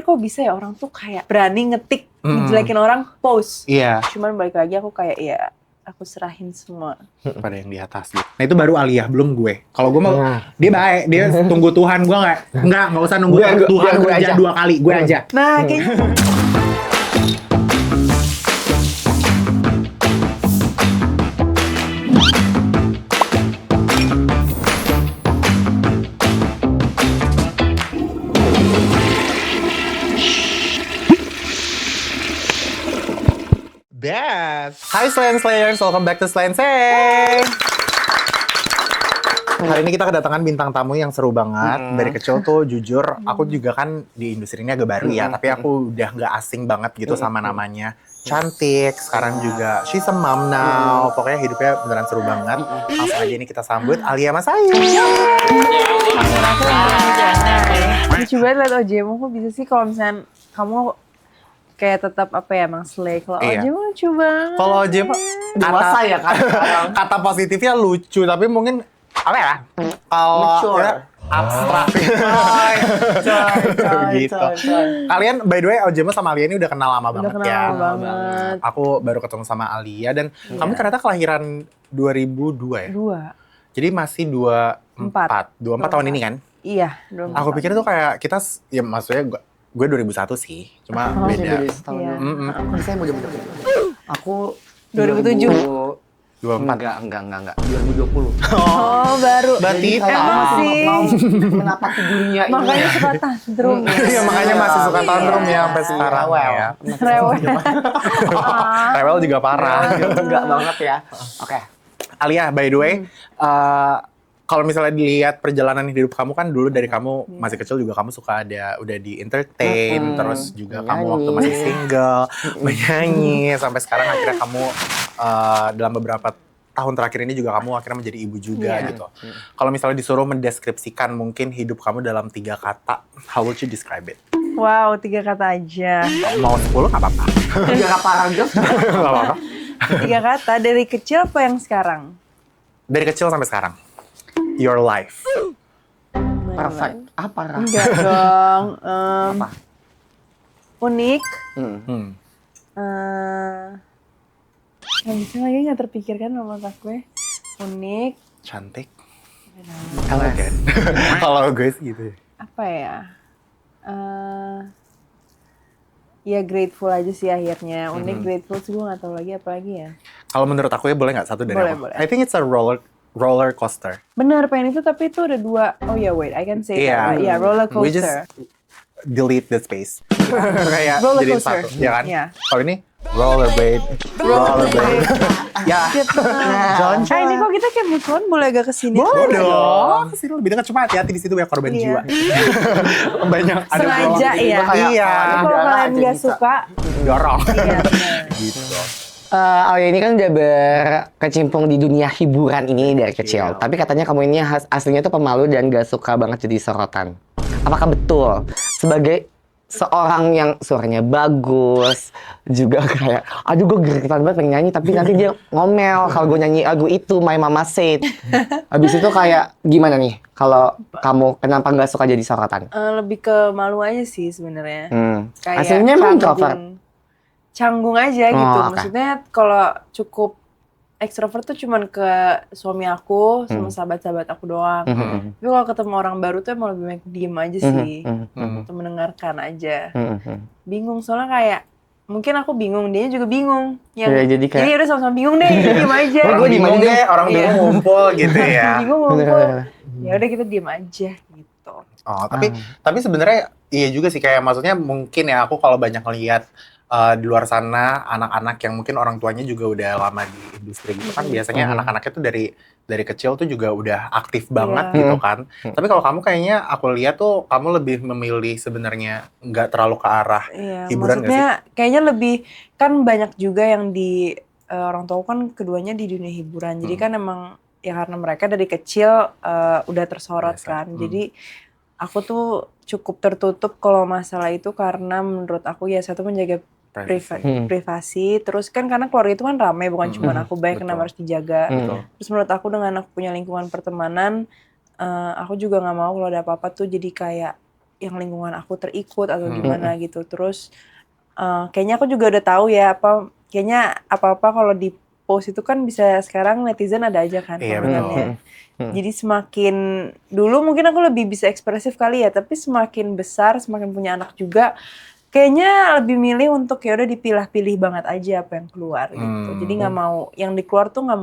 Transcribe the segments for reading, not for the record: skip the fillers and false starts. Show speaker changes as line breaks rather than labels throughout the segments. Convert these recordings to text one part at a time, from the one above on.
kok bisa ya orang tuh kayak berani ngetik ngejelekin orang post.
Iya.
Cuman balik lagi aku kayak ya aku serahin semua
pada yang di atas gitu. Nah itu baru Alia, belum gue. Kalau gue mau dia baik, dia tunggu Tuhan. Gue nggak usah nunggu Tuhan
gue
kerja
aja.
2 kali, gue aja.
nah kayaknya
Best. Hai Slayers Slayers, welcome back to Slanseng. Hari ini kita kedatangan bintang tamu yang seru banget. Dari kecil tuh jujur, aku juga kan di industri ini agak baru ya, tapi aku udah nggak asing banget gitu sama namanya. Cantik, sekarang juga she's a mom now. Pokoknya hidupnya beneran seru banget. Langsung aja ini kita sambut Alia Mas Ayu.
lucu banget liat OJMO kok bisa sih kalau misalnya kamu kayak tetap apa ya emang slay. Kalau
Iya.
OJMO lucu banget.
Kalau Jem
Dewasa ya kan sekarang.
kata positifnya lucu, tapi mungkin apa ya? Kalau
Mature.
ya, abstrak gitu. Kalian by the way Ojemo sama Alia ini udah kenal lama
Udah
banget
kenal
ya.
banget.
Aku baru ketemu sama Alia dan kamu ternyata kelahiran 2002 ya?
2.
Jadi masih 24 tahun ini kan?
Iya 24
Aku pikir tuh kayak kita ya maksudnya gue 2001 sih, cuma beda.
Iya.
Saya muda-muda. Aku
2007.
24.
Enggak. 2020.
Oh baru.
Berarti
Emang sih.
Mau menapaki dunia ini.
Makanya suka tantrum.
Iya makanya masih suka tantrum ya sampai sekarang ya.
Rewel.
Rewel juga parah.
Enggak banget ya. Oke.
Alia, by the way, kalau misalnya dilihat perjalanan hidup kamu kan dulu dari kamu masih kecil juga kamu suka udah di entertain, terus juga kamu waktu masih single, menyanyi, sampai sekarang akhirnya kamu dalam beberapa tahun terakhir ini juga kamu akhirnya menjadi ibu juga gitu. Kalau misalnya disuruh mendeskripsikan mungkin hidup kamu dalam 3 kata, how would you describe it?
Wow 3 kata aja.
Mau 10 nggak apa-apa.
3 paragraf.
Nggak apa-apa.
3 kata dari kecil apa yang sekarang?
Dari kecil sampai sekarang. Your life.
Perfect. Apa?
Enggak dong.
Apa?
Unik.
Hmm.
Nggak bisa lagi nggak terpikirkan sama otak gue. Unik.
Cantik. Elegan. Kalau gue sih gitu ya.
Apa ya? Ya grateful aja sih akhirnya. Unik, grateful sih gue nggak tahu lagi apa lagi ya.
Kalau menurut aku ya boleh nggak satu dari
Boleh,
aku?
boleh.
I think it's a roller coaster.
Benar pengen itu tapi itu ada 2. Oh ya wait, I can say that. Yeah, roller
We just
coaster.
delete the space. Kayak
Roller
jadi
coaster.
satu, ya kan?
Iya.
Kalau ini rollerblade. Ya. John.
Ini kok kita kayak mutuan boleh agak kesini?
Boleh dong. Sini lebih dekat, cuma hati-hati di situ banyak korban
Iya.
jiwa. Banyak ada
Sengaja
korban.
ya.
Iya.
Kalau kalian nggak suka,
Dorong.
iya benar.
Gitu.
Alia ini kan udah berkecimpung di dunia hiburan ini dari kecil. Tapi katanya kamu ini aslinya tuh pemalu dan gak suka banget jadi sorotan. Apakah betul? Sebagai seorang yang suaranya bagus, juga kayak, aduh gue gregetan banget pengen nyanyi, tapi nanti dia ngomel kalau gue nyanyi lagu itu, My Mama Said. Habis itu kayak, gimana nih? Kalau kamu kenapa gak suka jadi sorotan?
Lebih ke malu aja sih sebenarnya. Kayak
Aslinya emang introvert?
Canggung aja gitu.
Oh, oke.
Maksudnya kalau cukup ekstrovert tuh cuman ke suami aku sama sahabat-sahabat aku doang. Tapi kalau ketemu orang baru tuh emang lebih banyak diem aja sih. Atau mendengarkan aja. Bingung soalnya kayak mungkin aku bingung, dia juga bingung.
Ya, jadi kayak-
udah sama-sama bingung deh, diem aja.
Orang bingung deh, orang bingung ngumpul gitu ya.
Bingung ngumpul. Ya udah kita diem aja gitu.
Oh, tapi sebenarnya iya juga sih, kayak maksudnya mungkin ya aku kalau banyak ngelihat di luar sana anak-anak yang mungkin orang tuanya juga udah lama di industri gitu kan, biasanya anak-anaknya tuh dari kecil tuh juga udah aktif banget gitu kan. Tapi kalau kamu kayaknya aku lihat tuh kamu lebih memilih sebenarnya nggak terlalu ke arah hiburan nggak sih?
Maksudnya kayaknya lebih kan banyak juga yang di orang tua kan keduanya di dunia hiburan. Jadi kan emang ya karena mereka dari kecil udah tersorot kan. Jadi aku tuh cukup tertutup kalau masalah itu karena menurut aku ya satu menjaga privasi. Terus kan karena keluarga itu kan ramai, bukan cuma aku baik, kenapa harus dijaga. Terus menurut aku dengan aku punya lingkungan pertemanan, aku juga nggak mau kalau ada apa-apa tuh jadi kayak yang lingkungan aku terikut atau gimana gitu. Terus kayaknya aku juga udah tahu ya kayaknya apa-apa kalau di post itu kan bisa sekarang netizen ada aja kan
Iya,
komenannya. Jadi semakin dulu mungkin aku lebih bisa ekspresif kali ya, tapi semakin besar, semakin punya anak juga, kayaknya lebih milih untuk ya udah dipilah-pilih banget aja apa yang keluar gitu. Jadi nggak mau yang dikeluar tuh nggak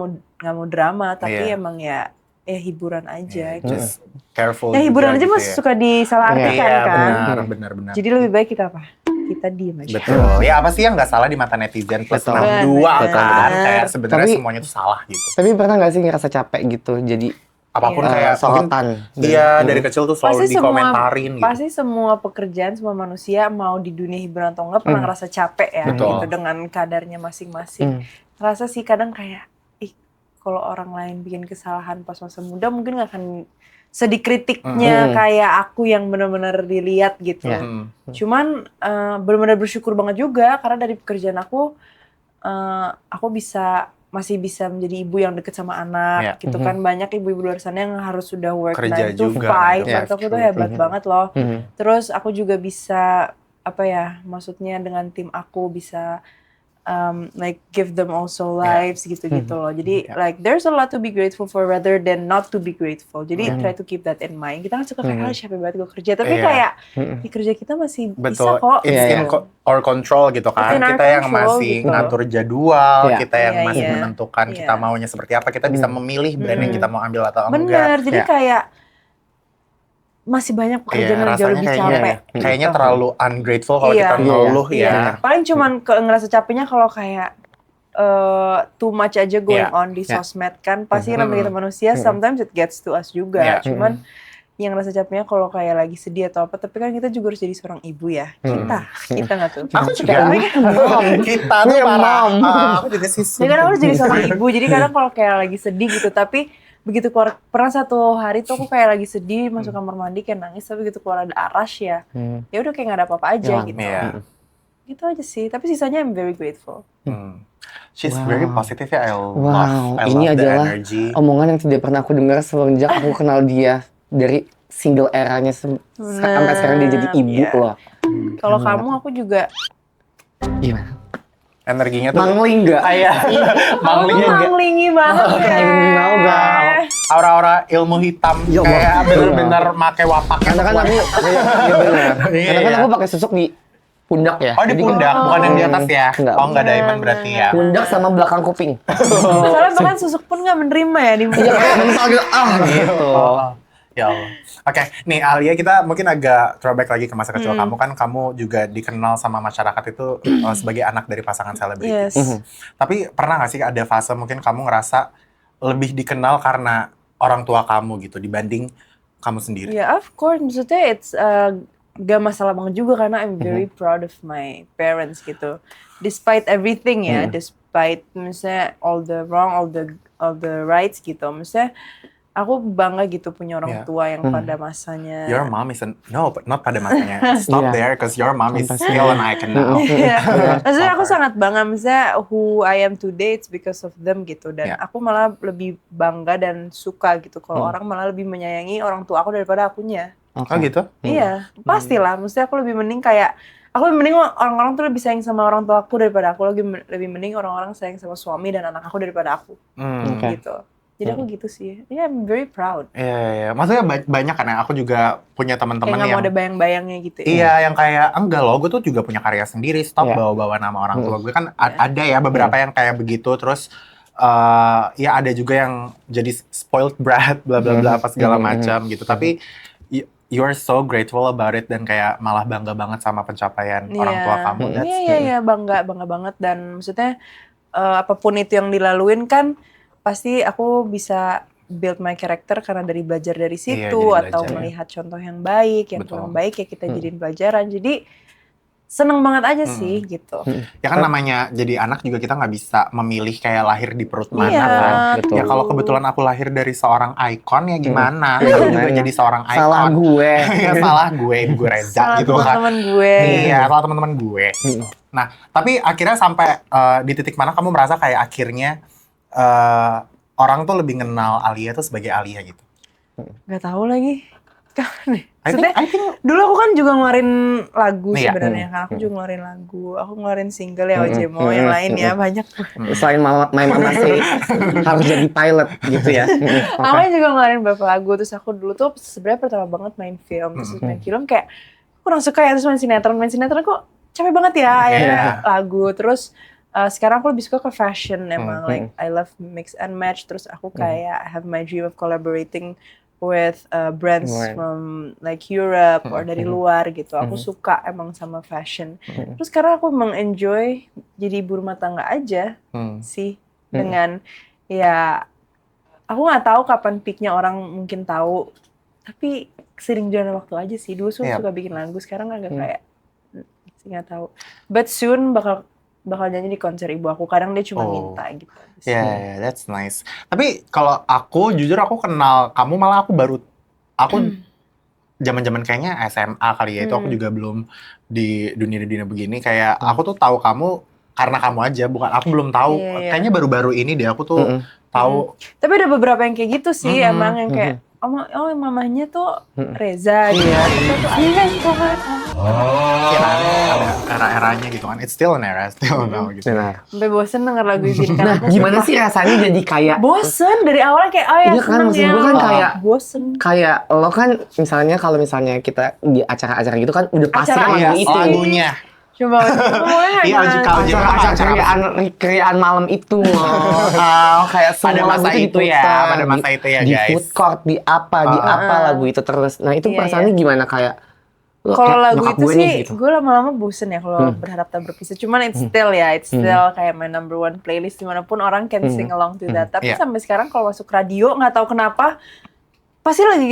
mau drama, tapi emang ya hiburan aja. Gitu.
Just careful.
Ya hiburan
juga
aja
gitu
masih suka disalahartikan
Iya,
kan.
benar.
Jadi lebih baik kita apa? Kita diem aja.
Betul. Ya apa sih yang nggak salah di mata netizen plus
Betul.
62 kan? Kayak sebenarnya
Tapi-
semuanya tuh salah gitu.
Tapi pernah nggak sih ngerasa capek gitu? Jadi
Apapun kayak
sorotan.
Iya, dari kecil tuh selalu dikomentarin gitu.
Pasti semua pekerjaan, semua manusia mau di dunia hiburan atau enggak pernah ngerasa capek ya.
Betul.
Gitu dengan kadarnya masing-masing. Ngerasa sih kadang kayak, kalau orang lain bikin kesalahan pas masa muda mungkin gak akan sedih kritiknya kayak aku yang benar-benar dilihat gitu. Cuman benar-benar bersyukur banget juga karena dari pekerjaan aku masih bisa menjadi ibu yang deket sama anak gitu kan. Banyak ibu-ibu luar sana yang harus sudah work
Kerja
9 to 5.
juga,
Menurut aku tuh hebat banget loh. Terus aku juga bisa maksudnya dengan tim aku bisa like give them also lives gitu-gitu loh. Jadi like there's a lot to be grateful for rather than not to be grateful. Jadi try to keep that in mind. Kita kan suka kayak capek banget gue kerja, tapi kayak di kerja kita masih bisa kok.
It's in our control gitu kan.
It's in our
Kita yang
control,
masih
gitu.
ngatur jadwal, kita yang masih
Iya.
menentukan kita maunya seperti apa, kita bisa memilih brand yang kita mau ambil atau enggak.
Bener, jadi kayak masih banyak pekerjaan yang jauh lebih capek.
Kayaknya
gitu.
terlalu ungrateful kalau kita ngeluh ya.
Paling cuman ngerasa capeknya kalau kayak too much aja going on di sosmed kan. Pasti namanya kita manusia, sometimes it gets to us juga. Cuman yang ngerasa capeknya kalau kayak lagi sedih atau apa, tapi kan kita juga harus jadi seorang ibu ya. Kita nggak tuh.
Aku juga. Kita tuh parah. Aku juga sih.
Jadi kan aku harus jadi seorang ibu. Jadi kadang kalau kayak lagi sedih gitu, tapi begitu keluar, pernah satu hari tuh aku kayak lagi sedih masuk kamar mandi kayak nangis, tapi begitu keluar ada Arash ya udah kayak nggak ada apa-apa aja gitu. Gitu aja sih, tapi sisanya I'm very grateful.
She's very positive ya. I
Ini
love the
adalah
energy.
omongan yang tidak pernah aku dengar semenjak aku kenal dia dari single eranya sampai sekarang dia jadi ibu loh.
Kalau kamu aku juga
Gimana?
Energinya tuh
Mangling nggak?
kayak
manglingi banget ya.
aura-aura ilmu hitam
Ya,
kayak bener-bener make wapaknya.
Karena kan
tuh
aku, iya benar.
Iya,
Karena kan
iya.
aku pakai susuk di pundak ya.
Oh di
Jadi-
pundak, bukan yang di atas ya?
Enggak.
Oh enggak diamond berarti ya.
Pundak sama belakang kuping.
Soalnya bahkan susuk pun nggak menerima ya di
Iya kayak mental gitu. Gitu.
Ya Allah. Oke, nih Alia kita mungkin agak throwback lagi ke masa kecil kamu kan kamu juga dikenal sama masyarakat itu sebagai anak dari pasangan selebriti.
Yes.
Tapi pernah nggak sih ada fase mungkin kamu ngerasa lebih dikenal karena orang tua kamu gitu dibanding kamu sendiri?
Ya of course, maksudnya it's gak masalah banget juga karena I'm very proud of my parents gitu. Despite everything ya, despite misalnya all the wrong, all the rights gitu. Misalnya aku bangga gitu punya orang tua yang pada masanya.
Your mom isn't, no, but not pada masanya. Stop
Yeah.
there, because your mom is still an icon now.
Iya. Maksudnya aku sangat bangga, misalnya who I am today it's because of them gitu. Dan aku malah lebih bangga dan suka gitu kalau orang malah lebih menyayangi orang tua aku daripada akunya.
Oh gitu?
Iya, pastilah. Maksudnya aku lebih mending kayak aku lebih mending orang-orang tuh lebih sayang sama orang tua aku daripada aku, lebih mending orang-orang sayang sama suami dan anak aku daripada aku. Gitu. Jadi aku gitu sih. Yeah, I'm very proud.
Iya. Maksudnya banyak kan ya, aku juga punya teman-teman
Kayak nggak
yang
mau ada bayang-bayangnya gitu ya.
iya, yang kayak enggak loh, gue tuh juga punya karya sendiri. Stop bawa-bawa nama orang tua gue kan ada ya beberapa yang kayak begitu. Terus ya ada juga yang jadi spoiled brat, bla bla bla apa segala macam gitu. Tapi you are so grateful about it dan kayak malah bangga banget sama pencapaian orang tua kamu.
Iya, bangga banget. Dan maksudnya apapun itu yang dilaluin kan pasti aku bisa build my character karena dari belajar dari situ
jadi
atau
belajar,
melihat contoh yang baik, yang kurang baik ya kita jadiin pelajaran. Jadi seneng banget aja sih gitu.
Ya kan namanya jadi anak juga kita nggak bisa memilih kayak lahir di perut mana
Iya,
kan.
betul.
Ya kalau kebetulan aku lahir dari seorang ikon ya gimana? Aku juga jadi seorang ikon.
Salah gue.
Ya salah gue, Ibu Reza
Salah
gitu kan.
teman-teman gue.
Iya, salah teman-teman gue. Nah, tapi akhirnya sampai di titik mana kamu merasa kayak akhirnya orang tuh lebih kenal Alia tuh sebagai Alia gitu?
Gak tahu lagi. Maksudnya,
I think
dulu aku kan juga ngeluarin lagu
Iya.
sebenarnya kan. Aku juga ngeluarin lagu. Aku ngeluarin single ya Ojemo. Yang lain ya banyak.
Selain My Mama Say harus jadi pilot gitu ya.
Aku kan juga ngeluarin beberapa lagu. Terus aku dulu tuh sebenarnya pertama banget main film. Terus main film kayak kurang suka ya. Terus main sinetron. Main sinetron kok capek banget ya. Akhirnya lagu. Terus sekarang aku lebih suka ke fashion emang. Like I love mix and match. Terus aku kayak I have my dream of collaborating with brands from like Europe or dari luar gitu. Aku suka emang sama fashion. Terus sekarang aku emang enjoy jadi ibu rumah tangga aja sih dengan ya aku nggak tahu kapan peaknya orang mungkin tahu. Tapi sering jalan waktu aja sih. Dulu suka bikin lagu, sekarang agak kayak nggak tahu. But soon bakal nyanyi di konser ibu aku. Kadang dia cuma minta gitu.
Yeah, that's nice. Tapi kalau aku jujur aku kenal kamu malah aku zaman-zaman kayaknya SMA kali ya, itu aku juga belum di dunia begini. Kayak aku tuh tahu kamu karena kamu aja, bukan aku belum tahu. Kayaknya baru-baru ini deh aku tuh tahu.
Tapi ada beberapa yang kayak gitu sih emang yang kayak mamahnya tuh Reza gitu.
Ya kan, ada era-eranya gitu kan. It's still an era, still now gitu.
Sampai bosen denger lagu izinkan.
Nah, gimana sih rasanya jadi kayak
bosen dari awalnya kayak ya
iya kan,
seneng
maksud
ya.
gue kan kayak
bosen.
Kayak lo kan misalnya kalau misalnya kita di acara-acara gitu kan udah pasti kan
Acara
lagu itu.
lagunya.
Coba
Iya, kalau
acara kriaan malam itu loh. Kayak
pada
semua
masa
lagu
itu ya,
diputar,
pada masa itu ya
di
guys.
food court, di apa lagu itu terus. Nah itu perasaannya gimana kayak
kalau lagu
nyokap
itu
gue
sih
nih, gitu.
gue lama-lama bosen ya kalau berharap tak berpisah. Cuman it's still kayak my number one playlist dimanapun orang can sing along to that. Tapi sampai sekarang kalau masuk radio nggak tahu kenapa pasti lagi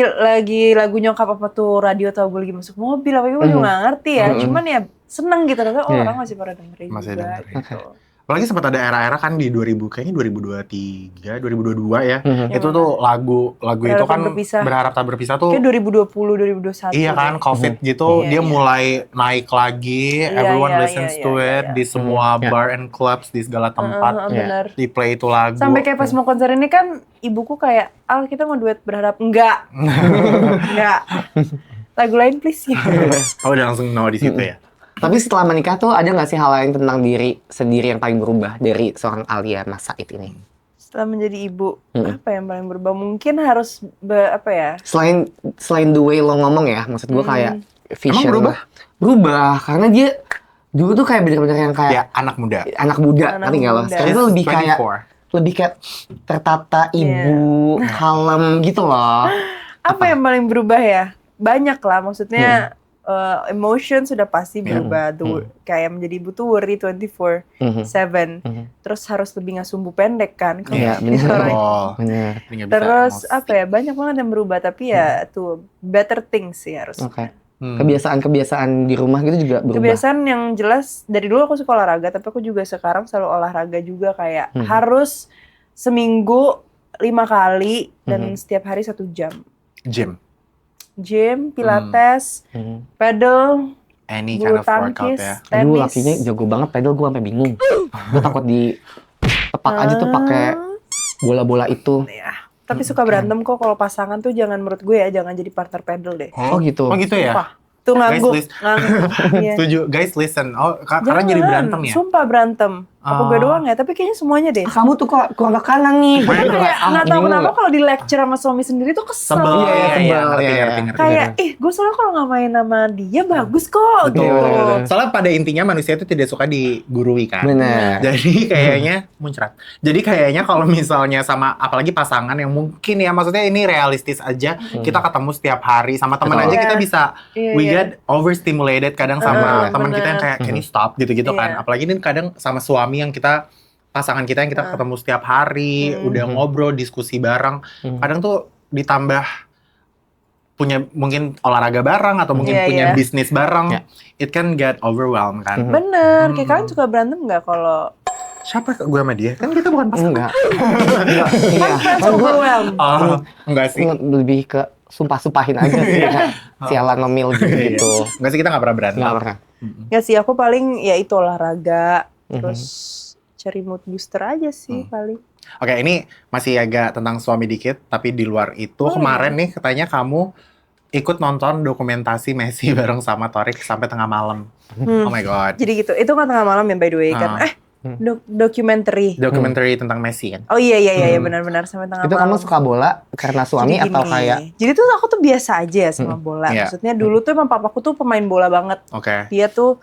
lagu nyokap apa tuh radio atau gue lagi masuk mobil apa gue juga nggak ngerti ya. Cuman ya seneng gitu ternyata orang masih pada dengerin juga gitu.
Apalagi sempat ada era-era kan di 2000 kayaknya 2023, 2022 ya. Itu tuh lagu itu kan berharap tak berpisah tuh.
Kayak 2020, 2021.
Iya kan, COVID gitu dia mulai naik lagi, everyone listens to it di semua bar and clubs di segala tempat. Di play itu lagu.
Sampai kayak pas mau konser ini kan ibuku kayak, kita mau duet berharap enggak. Lagu lain please ya.
Oh udah langsung no di situ ya.
Tapi setelah menikah tuh ada nggak sih hal lain tentang diri sendiri yang paling berubah dari seorang Alia Mas Said ini?
Setelah menjadi ibu, apa yang paling berubah? Mungkin harus
Selain the way lo ngomong ya, maksud gue kayak vision.
Emang berubah?
Berubah karena dia dulu tuh kayak bener-bener yang kayak
ya, anak muda,
ngerti nggak lo? Sekarang tuh lebih kayak tertata ibu, kalem gitu loh.
Apa yang paling berubah ya? Banyak lah, maksudnya. Emotion sudah pasti berubah. Kayak menjadi ibu tuh worry 24/7. Terus harus lebih nggak sumbu pendek kan.
Iya, benar.
Terus banyak banget yang berubah. Tapi ya tuh better things sih harus.
Kebiasaan di rumah gitu juga berubah.
Kebiasaan yang jelas dari dulu aku suka olahraga, tapi aku juga sekarang selalu olahraga juga kayak harus seminggu 5 kali dan setiap hari 1 jam. Gym, pilates, pedal,
any
bulu
kind of workout
tangkis,
ya.
tenis.
Aduh, lakinya jago banget pedal, gue sampai bingung. Gue takut tepak aja tuh pakai bola-bola itu.
Ya, tapi suka berantem kok kalau pasangan tuh jangan menurut gue ya, jangan jadi partner pedal deh.
Oh gitu.
Oh gitu ya.
Sumpah. Tuh ngangguk.
Setuju, guys listen. Oh, karena jadi berantem ya.
Sumpah berantem. Apa gue doang ya? Tapi kayaknya semuanya deh.
Kamu tuh kok ke kanan nih.
Kayak nggak tahu kenapa kalau di lecture sama suami sendiri tuh kesel.
Ngerti.
Kayak gue soalnya kalau nggak main sama dia bagus kok.
Betul.
Gitu.
Soalnya pada intinya manusia itu tidak suka digurui kan.
Benar.
Jadi kayaknya muncrat. Jadi kayaknya kalau misalnya sama apalagi pasangan yang mungkin ya maksudnya ini realistis aja. Kita ketemu setiap hari sama teman aja kita bisa we get overstimulated kadang sama teman kita yang kayak can you stop gitu-gitu kan. Apalagi ini kadang sama suami yang pasangan kita yang kita ketemu setiap hari, udah ngobrol, diskusi bareng. Kadang tuh ditambah punya mungkin olahraga bareng atau mungkin punya bisnis bareng, it can get overwhelmed kan.
Bener, kayak kalian suka berantem nggak kalau
siapa gue sama dia? Kan kita bukan pasangan.
Enggak.
Kan overwhelmed.
Enggak sih.
Lebih ke sumpah-sumpahin aja sih. Sialan nomil gitu.
Enggak sih, kita nggak pernah berantem.
Nggak pernah.
Nggak sih, aku paling ya itu olahraga, terus cari mood booster aja sih paling.
Oke, ini masih agak tentang suami dikit, tapi di luar itu kemarin nih katanya kamu ikut nonton dokumentasi Messi bareng sama Torik sampai tengah malam. Oh my god.
Jadi gitu. Itu kan tengah malam ya by the way kan. Documentary.
Documentary tentang Messi kan.
Oh iya benar-benar sampai tengah
Itu
malam.
kamu suka bola karena suami
Jadi
atau
gini,
kayak
jadi tuh aku tuh biasa aja ya sama bola.
Iya.
Maksudnya dulu tuh emang papaku tuh pemain bola banget.
Oke.
Dia tuh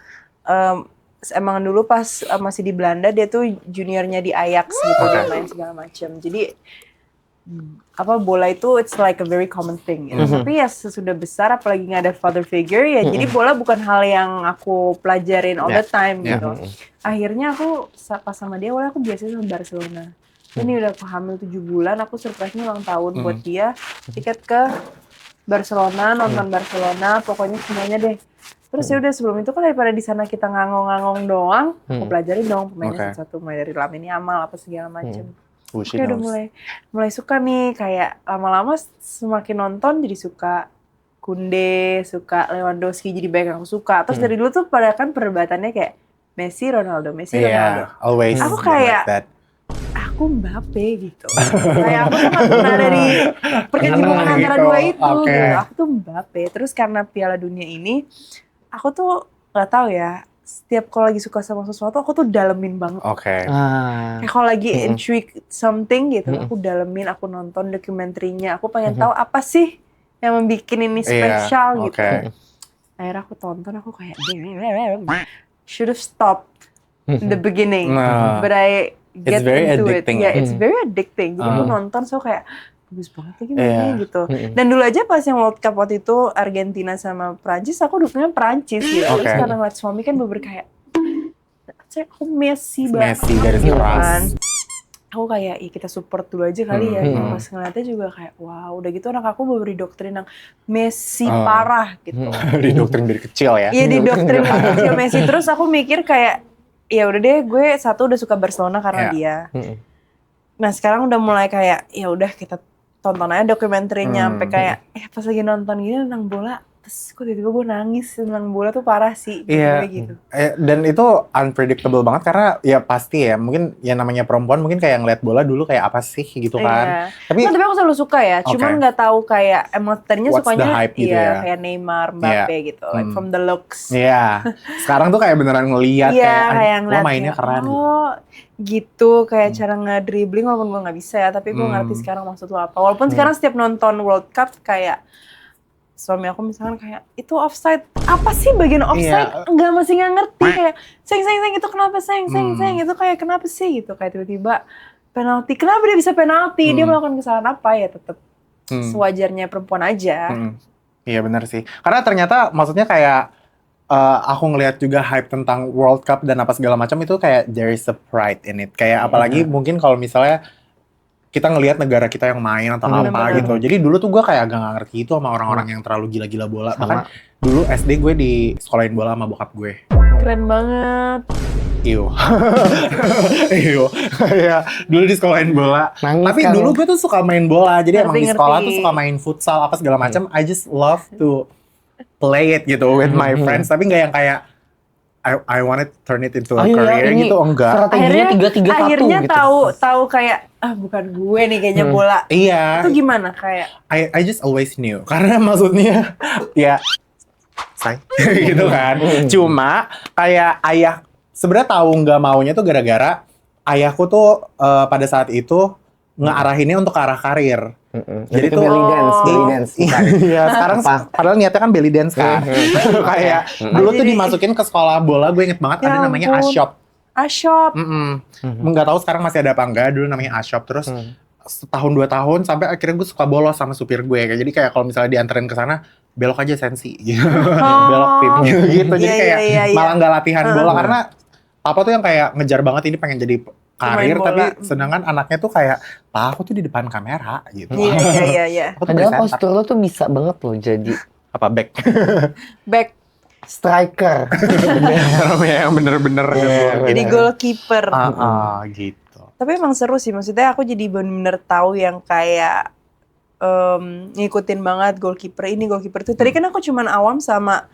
emang dulu pas masih di Belanda dia tuh juniornya di Ajax gitu, dia main segala macam. Jadi bola itu it's like a very common thing gitu. Tapi ya sesudah besar apalagi nggak ada father figure ya, jadi bola bukan hal yang aku pelajarin all the time gitu. Akhirnya aku pas sama dia, awalnya aku biasa sama Barcelona. Ini udah aku hamil 7 bulan, aku surprise-nya ulang tahun buat dia, tiket ke Barcelona, nonton Barcelona, pokoknya semuanya deh. Terus ya udah sebelum itu kan daripada di sana kita ngangong-ngangong doang, aku pelajarin dong pemainnya satu-satu, mulai dari Lamine Yamal apa segala macam. Oke, udah mulai suka nih, kayak lama-lama semakin nonton jadi suka Kunde, suka Lewandowski, jadi banyak yang aku suka. Terus dari dulu tuh pada kan perdebatannya kayak Messi, Ronaldo.
Always.
Aku kayak,
like that.
aku Mbappe gitu. Kayak aku tuh gak pernah ada di perkecimpungan antara dua itu gitu. Aku tuh Mbappe. Terus karena Piala Dunia ini, aku tuh gak tahu ya, setiap kalau lagi suka sama sesuatu aku tuh dalemin banget. Kayak kalau lagi intrigue something gitu, aku dalemin, aku nonton dokumenterinya, aku pengen tahu apa sih yang membuat ini spesial gitu. Akhirnya aku tonton, aku kayak should have stopped in the beginning, but I get into it. Yeah, it's very addicting. Jadi aku nonton, so kayak bagus banget lagi mainnya gitu. Dan dulu aja pas yang World Cup waktu itu Argentina sama Prancis, aku dukungnya Prancis gitu. Terus karena ngeliat suami kan bener kayak, aku Messi banget.
Messi garis keras.
Aku kayak, ya kita support dulu aja kali ya. Pas ngeliatnya juga kayak, wow, udah gitu anak aku bener didoktrin yang Messi parah gitu.
Didoktrin dari kecil ya?
Iya, didoktrin dari kecil Messi. Terus aku mikir kayak, ya udah deh, gue satu udah suka Barcelona karena dia. Nah sekarang udah mulai kayak, ya udah kita tonton aja dokumenterinya sampai kayak pas lagi nonton gini tentang bola, terus kok tiba-tiba gue nangis tentang bola tuh parah sih gitu.
Dan itu unpredictable banget karena ya pasti ya mungkin yang namanya perempuan mungkin kayak ngeliat bola dulu kayak apa sih gitu kan.
Tapi aku selalu suka ya, cuman nggak tahu kayak emang tadinya sukanya
gitu ya?
kayak Neymar, Mbappe gitu, like from the looks.
Sekarang tuh kayak beneran ngeliat kayak lo mainnya keren
gitu, kayak cara nge-dribbling walaupun gue nggak bisa ya, tapi gue ngerti sekarang maksud lo apa. Walaupun sekarang setiap nonton World Cup kayak suami aku misalkan kayak itu offside, apa sih bagian offside? Masih nggak ngerti, kayak sayang itu kenapa sayang itu kayak kenapa sih gitu, kayak tiba-tiba penalti, kenapa dia bisa penalti, dia melakukan kesalahan apa ya, tetap sewajarnya perempuan aja.
Iya benar sih, karena ternyata maksudnya kayak aku ngelihat juga hype tentang World Cup dan apa segala macam itu kayak there is a pride in it. Kayak apalagi mungkin kalau misalnya kita ngelihat negara kita yang main atau apa gitu. Jadi dulu tuh gue kayak agak gak ngerti itu sama orang-orang yang terlalu gila-gila bola. Bahkan dulu SD gue di sekolahin bola sama bokap gue.
Keren banget.
Iyo. Ya, dulu di sekolahin bola. Tapi dulu gue tuh suka main bola. Jadi emang di sekolah tuh suka main futsal apa segala macam. I just love to play it gitu with my friends, tapi nggak yang kayak I want to turn it into a career gitu, enggak.
Akhirnya tahu kayak bukan gue nih kayaknya bola.
Iya.
Itu gimana kayak?
I just always knew karena maksudnya ya gitu kan. Cuma kayak ayah sebenarnya tahu nggak maunya tuh gara-gara ayahku tuh pada saat itu ngearahinnya untuk ke arah karir.
Jadi tuh belly dance.
Iya, sekarang padahal niatnya kan belly dance kan. Kayak dulu tuh dimasukin ke sekolah bola, gue inget banget ada namanya Ashop. Nggak tahu sekarang masih ada apa enggak, dulu namanya Ashop. Terus setahun 2 tahun sampai akhirnya gue suka bolos sama supir gue. Jadi kayak kalau misalnya dianterin ke sana, belok aja sensi gitu. Belok tim gitu. Jadi kayak malah nggak latihan bola karena papa tuh yang kayak ngejar banget ini pengen jadi karir, tapi sedangkan anaknya tuh kayak, Pak aku tuh di depan kamera gitu.
Iya.
Padahal postur lo tuh bisa banget loh jadi
apa
back
striker.
Yang bener-bener
jadi goalkeeper.
Gitu.
Tapi emang seru sih, maksudnya aku jadi bener-bener tahu yang kayak ngikutin banget goalkeeper ini goalkeeper itu. Tadi kan aku cuman awam sama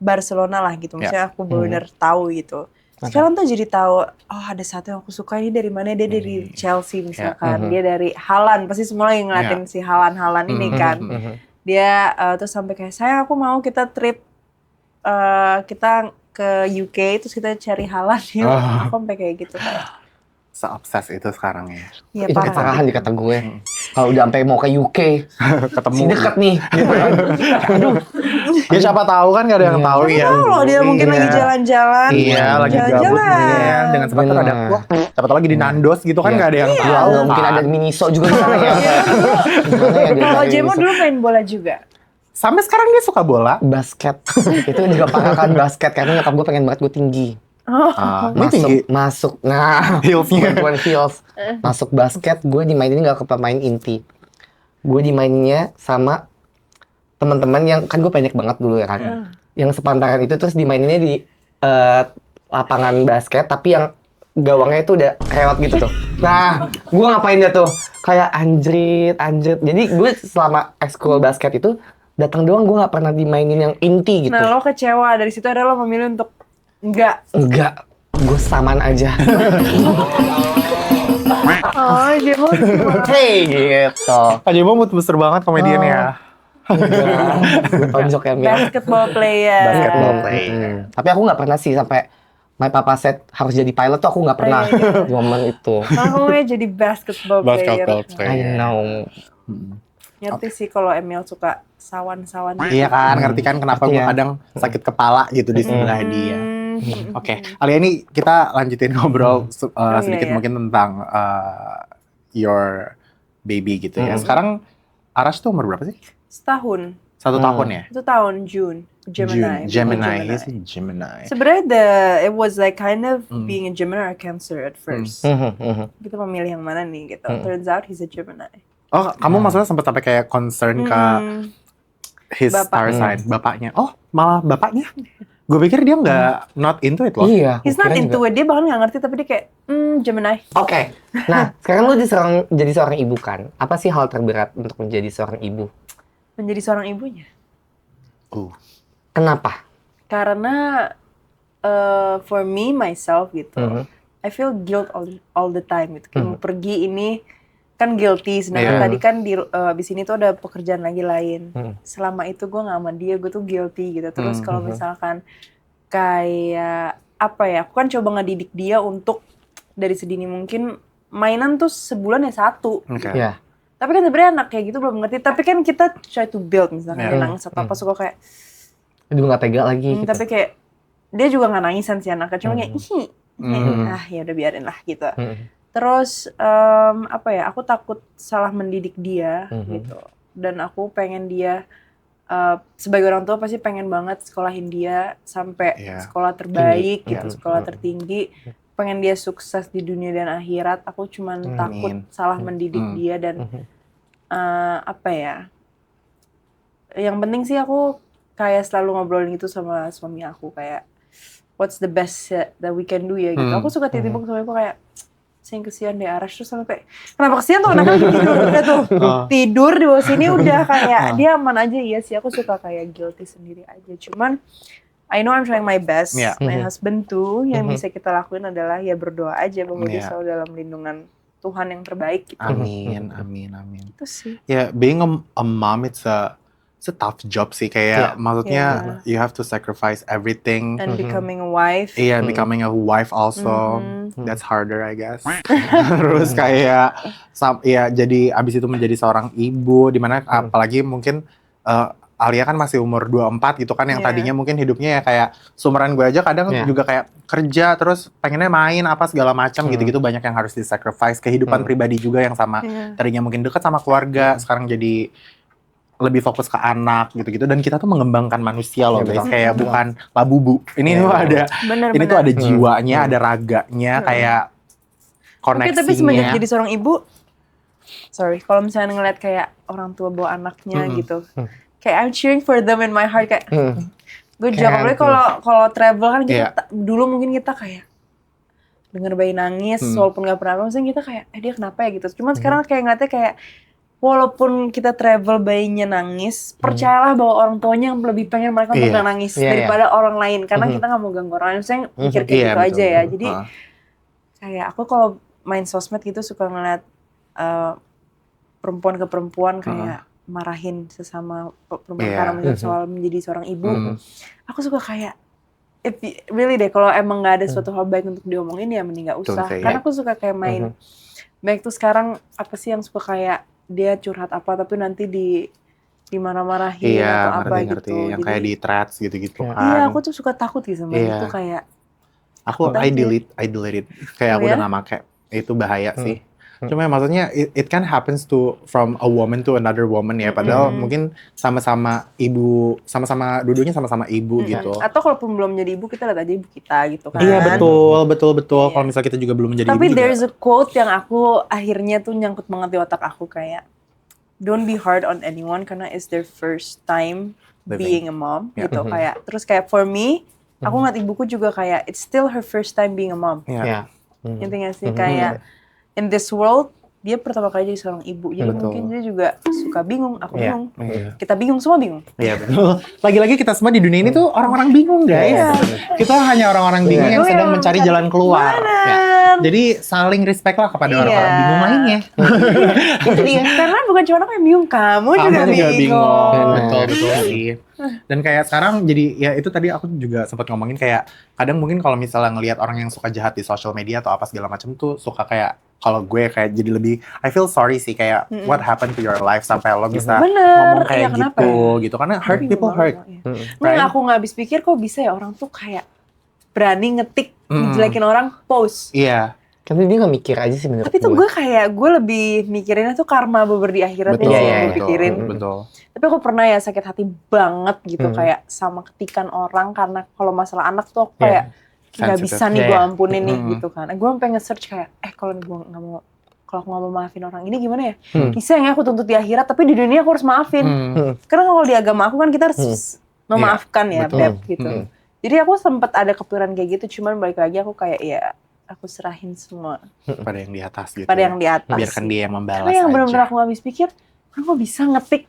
Barcelona lah gitu, maksudnya aku bener-bener tahu gitu. Sekarang tuh jadi tahu, oh ada satu yang aku suka ini dari mana, dia dari Chelsea misalkan, dia dari Haaland, pasti semua lagi ngeliatin si Haaland ini kan. Dia terus sampai kayak sayang aku mau kita trip kita ke UK terus kita cari halal yuk. Aku sampai kayak gitu kayak.
Se-obses itu sekarang ya.
Iya
Itu
parah.
keparahan di kata gue. Kalau udah sampai mau ke UK,
Ketemu.
si deket nih, gitu kan. Aduh,
Ya siapa tahu kan gak ada yang
Iya.
tahu ya.
Tahu loh dia mungkin
Iya.
lagi jalan-jalan.
Iya, lagi gabut
Jalan-jalan.
mungkin dengan sepatu
Bener.
ada wah, siapa tahu lagi di Nandos gitu kan
Iya.
nggak ada yang
Iya,
tahu.
nggak mungkin ada Miniso juga di sana ya. Gimana ya dia
Kalau
cari
Jemo
Miniso?
dulu main bola juga.
Sampai sekarang dia suka bola.
Basket. Itu juga parah kan basket, karena nyokap gue pengen banget gue tinggi.
Ini tinggi.
Masuk. Nah,
Heelsnya.
bukan heels. Masuk basket, gue dimainin nggak ke pemain inti. Gue dimaininnya sama teman-teman yang kan gue pendek banget dulu ya kan. Yang sepantaran itu terus dimaininnya di lapangan basket, tapi yang gawangnya itu udah reot gitu tuh. Nah, gue ngapain dia tuh? Kayak anjrit. Jadi gue selama ekskul basket itu datang doang, gue nggak pernah dimainin yang inti gitu.
Nah lo kecewa dari situ adalah lo memilih untuk enggak.
Gue saman aja.
Oh Jemo gimana?
Hey gitu.
Kak Jemo besar banget komedian ya.
Gue tonjok ya, Mia.
Basketball player.
Basketball player. Tapi aku nggak pernah sih sampai my papa said harus jadi pilot tuh, aku nggak pernah di momen itu.
Kamu jadi basketball player.
I know.
Ngerti sih kalau Emil suka sawan-sawan gitu.
Iya kan, ngerti kan kenapa gue
Iya.
kadang sakit kepala gitu di sebelah dia.
Hmm.
Oke, Alia ini kita lanjutin ngobrol sedikit
iya.
mungkin tentang your baby gitu ya. Sekarang Arash tuh umur berapa sih?
Setahun.
1 tahun ya?
Itu tahun June. Gemini.
Gemini. He's a Gemini.
Sebenarnya it was like kind of being a Gemini or Cancer at first.
Mhm.
Kita memilih yang mana nih gitu. Turns out he's a Gemini.
Oh, kamu maksudnya sempat sampai kayak concern ke his
Bapak.
star sign, bapaknya. Oh, malah bapaknya? Gue pikir dia nggak not into it loh.
Iya.
He's
aku
not
kira
into
juga.
it. Dia bahkan nggak ngerti tapi dia kayak Gemini.
Oke. Nah, sekarang lu jadi seorang ibu kan. Apa sih hal terberat untuk menjadi seorang ibu?
Menjadi seorang ibunya.
Kenapa?
Karena for me myself gitu, I feel guilt all the time gitu. Kayak mau pergi ini kan guilty, sedangkan
Iya.
tadi kan abis ini tuh ada pekerjaan lagi lain. Selama itu gue nggak sama dia, gue tuh guilty gitu. Terus kalau misalkan kayak apa ya, aku kan coba ngedidik dia untuk dari sedini mungkin mainan tuh sebulan ya 1.
Oke.
Ya.
Tapi kan sebenarnya anak kayak gitu belum ngerti. Tapi kan kita try to build misalkan dia nangis atau apa suka kayak
Aduh nggak tega lagi. Gitu.
tapi kayak dia juga nggak nangisan sih anaknya, cuma kayak ya udah biarin lah gitu. Terus apa ya, aku takut salah mendidik dia gitu, dan aku pengen dia sebagai orang tua pasti pengen banget sekolahin dia sampai sekolah terbaik gitu, sekolah tertinggi, pengen dia sukses di dunia dan akhirat. Aku cuman takut salah mendidik dia dan apa ya, yang penting sih aku kayak selalu ngobrolin itu sama suami aku kayak what's the best that we can do ya gitu. Aku suka tiba-tiba ke suami aku kayak sayang kesian deh Arash, terus sampai kayak kenapa kesian tuh anaknya lagi tidur udah tuh tidur di bawah sini udah kayak dia aman aja. Iya sih aku suka kayak guilty sendiri aja, cuman I know I'm trying my best. My husband tuh yang bisa kita lakuin adalah ya berdoa aja bahwa dia selalu dalam lindungan Tuhan yang terbaik gitu.
Amin.
Itu sih.
Ya, being a mom it's a tough job sih, kayak maksudnya you have to sacrifice everything.
And becoming a wife.
Iya, becoming a wife also, that's harder I guess. Terus kayak, ya jadi abis itu menjadi seorang ibu, dimana apalagi mungkin Alia kan masih umur 24 gitu kan, yang tadinya mungkin hidupnya ya kayak sumuran gue aja kadang juga kayak kerja, terus pengennya main apa segala macam gitu-gitu, banyak yang harus di-sacrifice, kehidupan pribadi juga yang sama, tadinya mungkin dekat sama keluarga, sekarang jadi lebih fokus ke anak gitu-gitu, dan kita tuh mengembangkan manusia loh guys, kayak bukan labubu. Ini tuh ada, ini tuh ada jiwanya, ada raganya, kayak koneksinya.
Oke, tapi semenjak jadi seorang ibu, kalau misalnya ngeliat kayak orang tua bawa anaknya gitu, kayak I'm cheering for them in my heart, kayak good job. Apalagi kalau travel kan kita dulu mungkin kita kayak denger bayi nangis, walaupun nggak pernah, maksudnya kita kayak dia kenapa ya gitu. Cuman sekarang kayak ngeliatnya kayak walaupun kita travel bayinya nangis, percayalah bahwa orang tuanya yang lebih pengen mereka untuk nggak nangis daripada orang lain. Karena kita nggak mau ganggu orang lain. Saya mikir kayak gitu aja ya. Jadi kayak aku kalau main sosmed gitu suka ngeliat perempuan ke perempuan kayak marahin sesama perempuan
Iya.
karena soal menjadi seorang ibu. Aku suka kayak really deh kalau emang nggak ada suatu hal baik untuk diomongin ya mending nggak usah.
say,
Karena aku suka kayak main baik tuh sekarang apa sih yang suka kayak dia curhat apa tapi nanti dimarah-marahin atau apa
ngerti.
gitu.
Yang kayak di threads gitu-gitu kan.
Iya, aku tuh suka takut gitu sama itu kayak
Aku I delete it. Kayak aku
ya?
udah gak make. Itu bahaya sih. Cuma maksudnya it can happens to from a woman to another woman ya. Padahal mungkin sama-sama ibu, dulunya sama-sama ibu gitu.
Atau kalaupun belum menjadi ibu kita lihat aja ibu kita gitu kan.
Iya betul. Kalau misalnya kita juga belum menjadi
Tapi
ibu
there's
juga.
a quote yang aku akhirnya tuh nyangkut banget di otak aku kayak don't be hard on anyone karena it's their first time being a mom gitu kayak. Terus kayak for me, aku ngeliat ibuku juga kayak it's still her first time being a mom.
Iya.
Ngerti gak sih kayak in this world dia pertama kali jadi seorang ibu. Jadi mungkin dia juga suka bingung, aku bingung. Kita bingung, semua bingung.
Iya betul. Lagi-lagi kita semua di dunia ini tuh orang-orang bingung guys. Kita hanya orang-orang bingung yang sedang mencari jalan keluar. Ya. Jadi saling respect lah kepada orang-orang bingung lainnya.
Itu dia. Karena bukan cuma aku yang bingung, kamu juga bingung.
Betul sih. Dan kayak sekarang jadi ya itu tadi aku juga sempat ngomongin kayak kadang mungkin kalau misalnya ngelihat orang yang suka jahat di social media atau apa segala macam tuh suka kayak kalau gue kayak jadi lebih I feel sorry sih kayak what happened to your life sampai lo bisa ngomong kayak gitu karena hurt people hurt.
Nggak, aku nggak habis pikir kok bisa ya orang tuh kayak berani ngetik ngejelekin orang post.
Iya.
Kan dia nggak mikir aja sih menurut
Tapi tuh gue kayak gue lebih mikirinnya tuh karma beber di akhirat
Betul,
yang gue pikirin.
Betul.
Tapi aku pernah ya sakit hati banget gitu kayak sama ketikan orang karena kalau masalah anak tuh aku kayak nggak bisa nih gue ampunin nih gitu kan. Gue sampai nge-search kayak kalau gue nggak mau kalau aku nggak mau maafin orang ini gimana ya? Bisa nggak aku tuntut di akhirat tapi di dunia aku harus maafin. Karena kalau di agama aku kan kita harus memaafkan ya Beb gitu. Jadi aku sempat ada kepikiran kayak gitu cuman balik lagi aku kayak ya aku serahin semua
pada yang di atas gitu.
pada yang di atas.
Biarkan dia yang membalas
Karena yang
aja.
benar-benar aku nggak habis pikir, kok bisa ngetik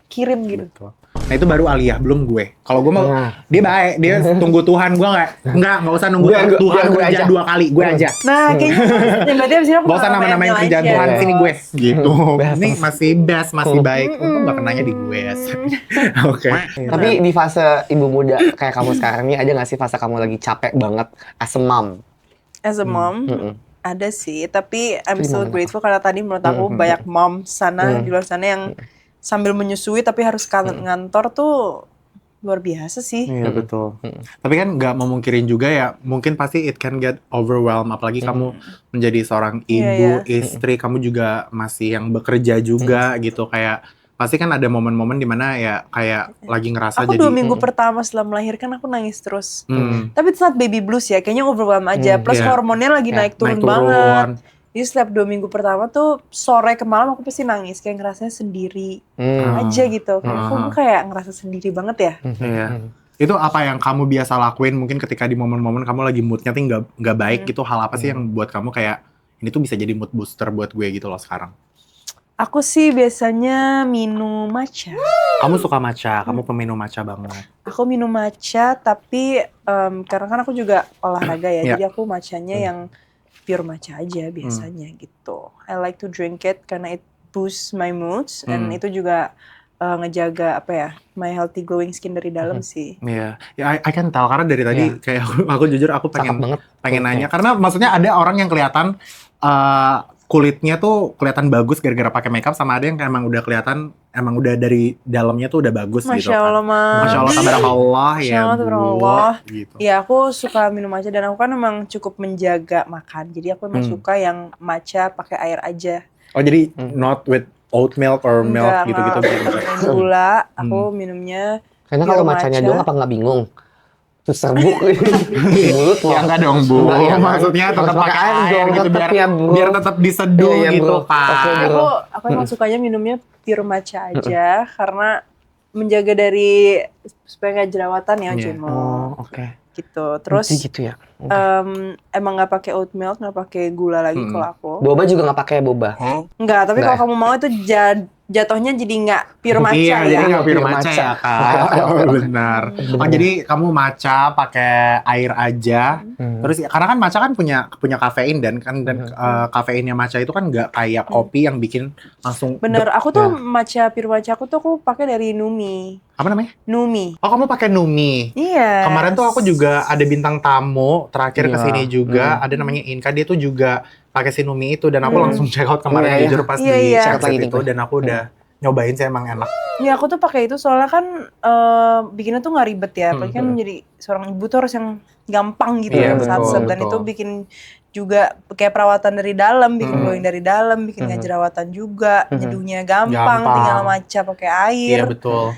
kirim gitu.
Betul. Nah itu baru Aliyah, belum gue. Kalau gue mau, dia baik, dia tunggu Tuhan. Gue nggak usah nunggu Tuhan
gue
kerja
aja.
2 kali, gue aja.
Nah kayaknya berarti abis ini aku
Gak usah nama-namain kerjaan
aja.
Tuhan sini gue. Gitu. Ini masih best, masih baik. Untung gak kenanya di gue. Oke.
Tapi di fase ibu muda kayak kamu sekarang nih ada nggak sih fase kamu lagi capek banget as a mom?
As a mom, ada sih. Tapi I'm so grateful karena tadi menurut aku banyak mom sana di luar sana yang sambil menyusui tapi harus ngantor tuh luar biasa sih.
Iya betul. Tapi kan nggak memungkirin juga ya. Mungkin pasti it can get overwhelmed. Apalagi kamu menjadi seorang ibu, istri. Kamu juga masih yang bekerja juga gitu. Kayak pasti kan ada momen-momen dimana ya kayak lagi ngerasa
Aku
jadi
2 minggu pertama setelah melahirkan aku nangis terus. Tapi itu saat baby blues ya, kayaknya overwhelmed aja. Plus hormonnya lagi naik turun banget. Jadi setiap 2 minggu pertama tuh sore ke malam aku pasti nangis. Kayak ngerasanya sendiri aja gitu. Kayak aku kayak ngerasa sendiri banget ya.
Iya. Itu apa yang kamu biasa lakuin mungkin ketika di momen-momen kamu lagi moodnya tuh nggak baik gitu. Hal apa sih yang buat kamu kayak ini tuh bisa jadi mood booster buat gue gitu loh sekarang?
Aku sih biasanya minum matcha.
Kamu suka matcha, kamu peminum matcha banget.
Aku minum matcha tapi karena kan aku juga olahraga ya. Jadi aku matchanya yang pure matcha aja biasanya gitu. I like to drink it karena it boosts my moods and itu juga ngejaga apa ya my healthy glowing skin dari dalam sih.
Iya, yeah. I can tell karena dari tadi kayak aku jujur aku pengen nanya karena maksudnya ada orang yang kelihatan kulitnya tuh kelihatan bagus gara-gara pakai makeup sama ada yang emang udah kelihatan emang udah dari dalamnya tuh udah bagus gitu kan.
Masya Allah,
Masya Allah, tabarakallah ya.
Masya Allah, tabarakallah.
Gitu.
Ya aku suka minum matcha dan aku kan emang cukup menjaga makan. Jadi aku emang suka yang matcha pakai air aja.
Oh jadi not with oat milk or milk gitu-gitu.
Enggak, gula. Aku minumnya
karena kalau matchanya doang apa nggak bingung? Terus serbuk mulut
ya enggak dong Bu, maksudnya tetap pakai air gitu biar tetap diseduh gitu Pak.
Aku emang sukanya minumnya pure matcha aja karena menjaga dari supaya nggak jerawatan ya Juno. Gitu. Terus
gitu ya.
Emang nggak pakai oat milk, nggak pakai gula lagi kalau aku.
Boba juga nggak pakai boba.
Enggak, tapi kalau kamu mau itu jatuhnya jadi nggak pure matcha
Iya,
ya.
jadi nggak pure
Pure
matcha
matcha.
ya kak. Benar. Oh jadi kamu matcha pakai air aja. Terus karena kan matcha kan punya kafein dan kafeinnya matcha itu kan nggak kayak kopi yang bikin langsung.
Bener, aku tuh
Ya.
pure matcha aku tuh aku pakai dari Numi.
Apa namanya?
Numi.
Oh kamu pakai Numi.
Iya.
Kemarin tuh aku juga ada bintang tamu terakhir
Iya.
kesini juga ada namanya Inka, dia tuh juga pakai si Numi itu dan aku langsung check out kemarin
Iya,
jujur pas
iya,
di
iya.
website
Lagi nih
itu
gue.
dan aku udah nyobain sih emang enak.
Ya aku tuh pakai itu soalnya kan bikinnya tuh nggak ribet ya. Apalagi kan jadi seorang ibu tuh harus yang gampang gitu
Iya,
saat dan
betul.
itu bikin juga kayak perawatan dari dalam, bikin glowing dari dalam, bikin nggak jerawatan juga, nyeduhnya gampang, tinggal matcha pakai air,
Iya betul.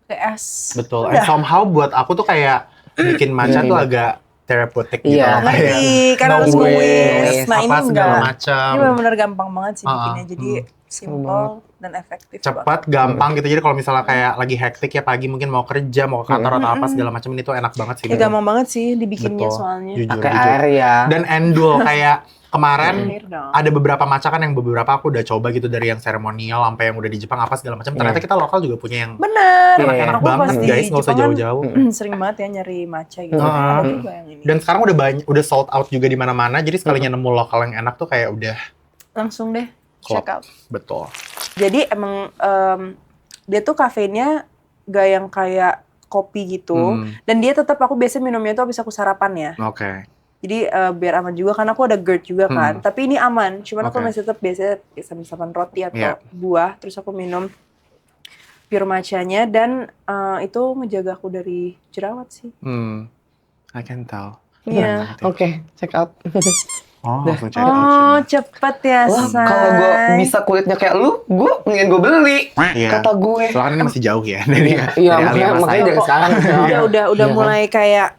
pakai es.
Betul. And somehow buat aku tuh kayak bikin matcha tuh agak therapeutic gitu
Iya.
loh. Kayak
Ngerti, karena
no
harus
waste,
nge-waste. Nah ini
apa segala
enggak.
macam.
Ini benar-benar gampang banget sih bikinnya. Jadi simple dan efektif.
Cepat, gampang gitu. Jadi kalau misalnya kayak lagi hektik ya pagi mungkin mau kerja, mau ke kantor atau apa segala macam ini tuh enak banget sih.
Ya gampang banget sih dibikinnya
Betul.
soalnya.
Jujur,
Pakai
jujur.
air ya.
Dan endul kayak kemarin
Air dong.
ada beberapa matcha kan yang beberapa aku udah coba gitu dari yang seremonial sampai yang udah di Jepang apa segala macam. Ternyata kita lokal juga punya yang
Bener.
enak-enak
Aku
banget
pas di
guys, nggak usah
Jepang kan
jauh-jauh.
sering banget ya nyari matcha gitu.
Ah.
Ada juga yang ini.
Dan sekarang udah banyak, udah sold out juga di mana-mana. Jadi sekalinya nemu lokal yang enak tuh kayak udah
Langsung deh
klop.
check out.
Betul.
Jadi emang dia tuh kafeinnya gak yang kayak kopi gitu. Dan dia tetap aku biasa minumnya tuh habis aku sarapan ya.
Oke.
Jadi biar aman juga karena aku ada GERD juga kan. Tapi ini aman. Cuman aku
Oke.
masih tetap biasa sambil roti atau
Iya.
buah. Terus aku minum pure matcha-nya dan itu ngejaga aku dari jerawat sih.
I can tell.
Iya.
Oke, check out.
Oh, langsung check out.
Oh, cepet ya,
Wah,
say.
kalau gue bisa kulitnya kayak lu, gue mendingan gue beli.
Iya.
Kata gue.
Soalnya kan ini masih jauh ya dari
Iya,
dari Alias
makanya
Mas.
dari sekarang.
udah
Iya kan?
mulai kayak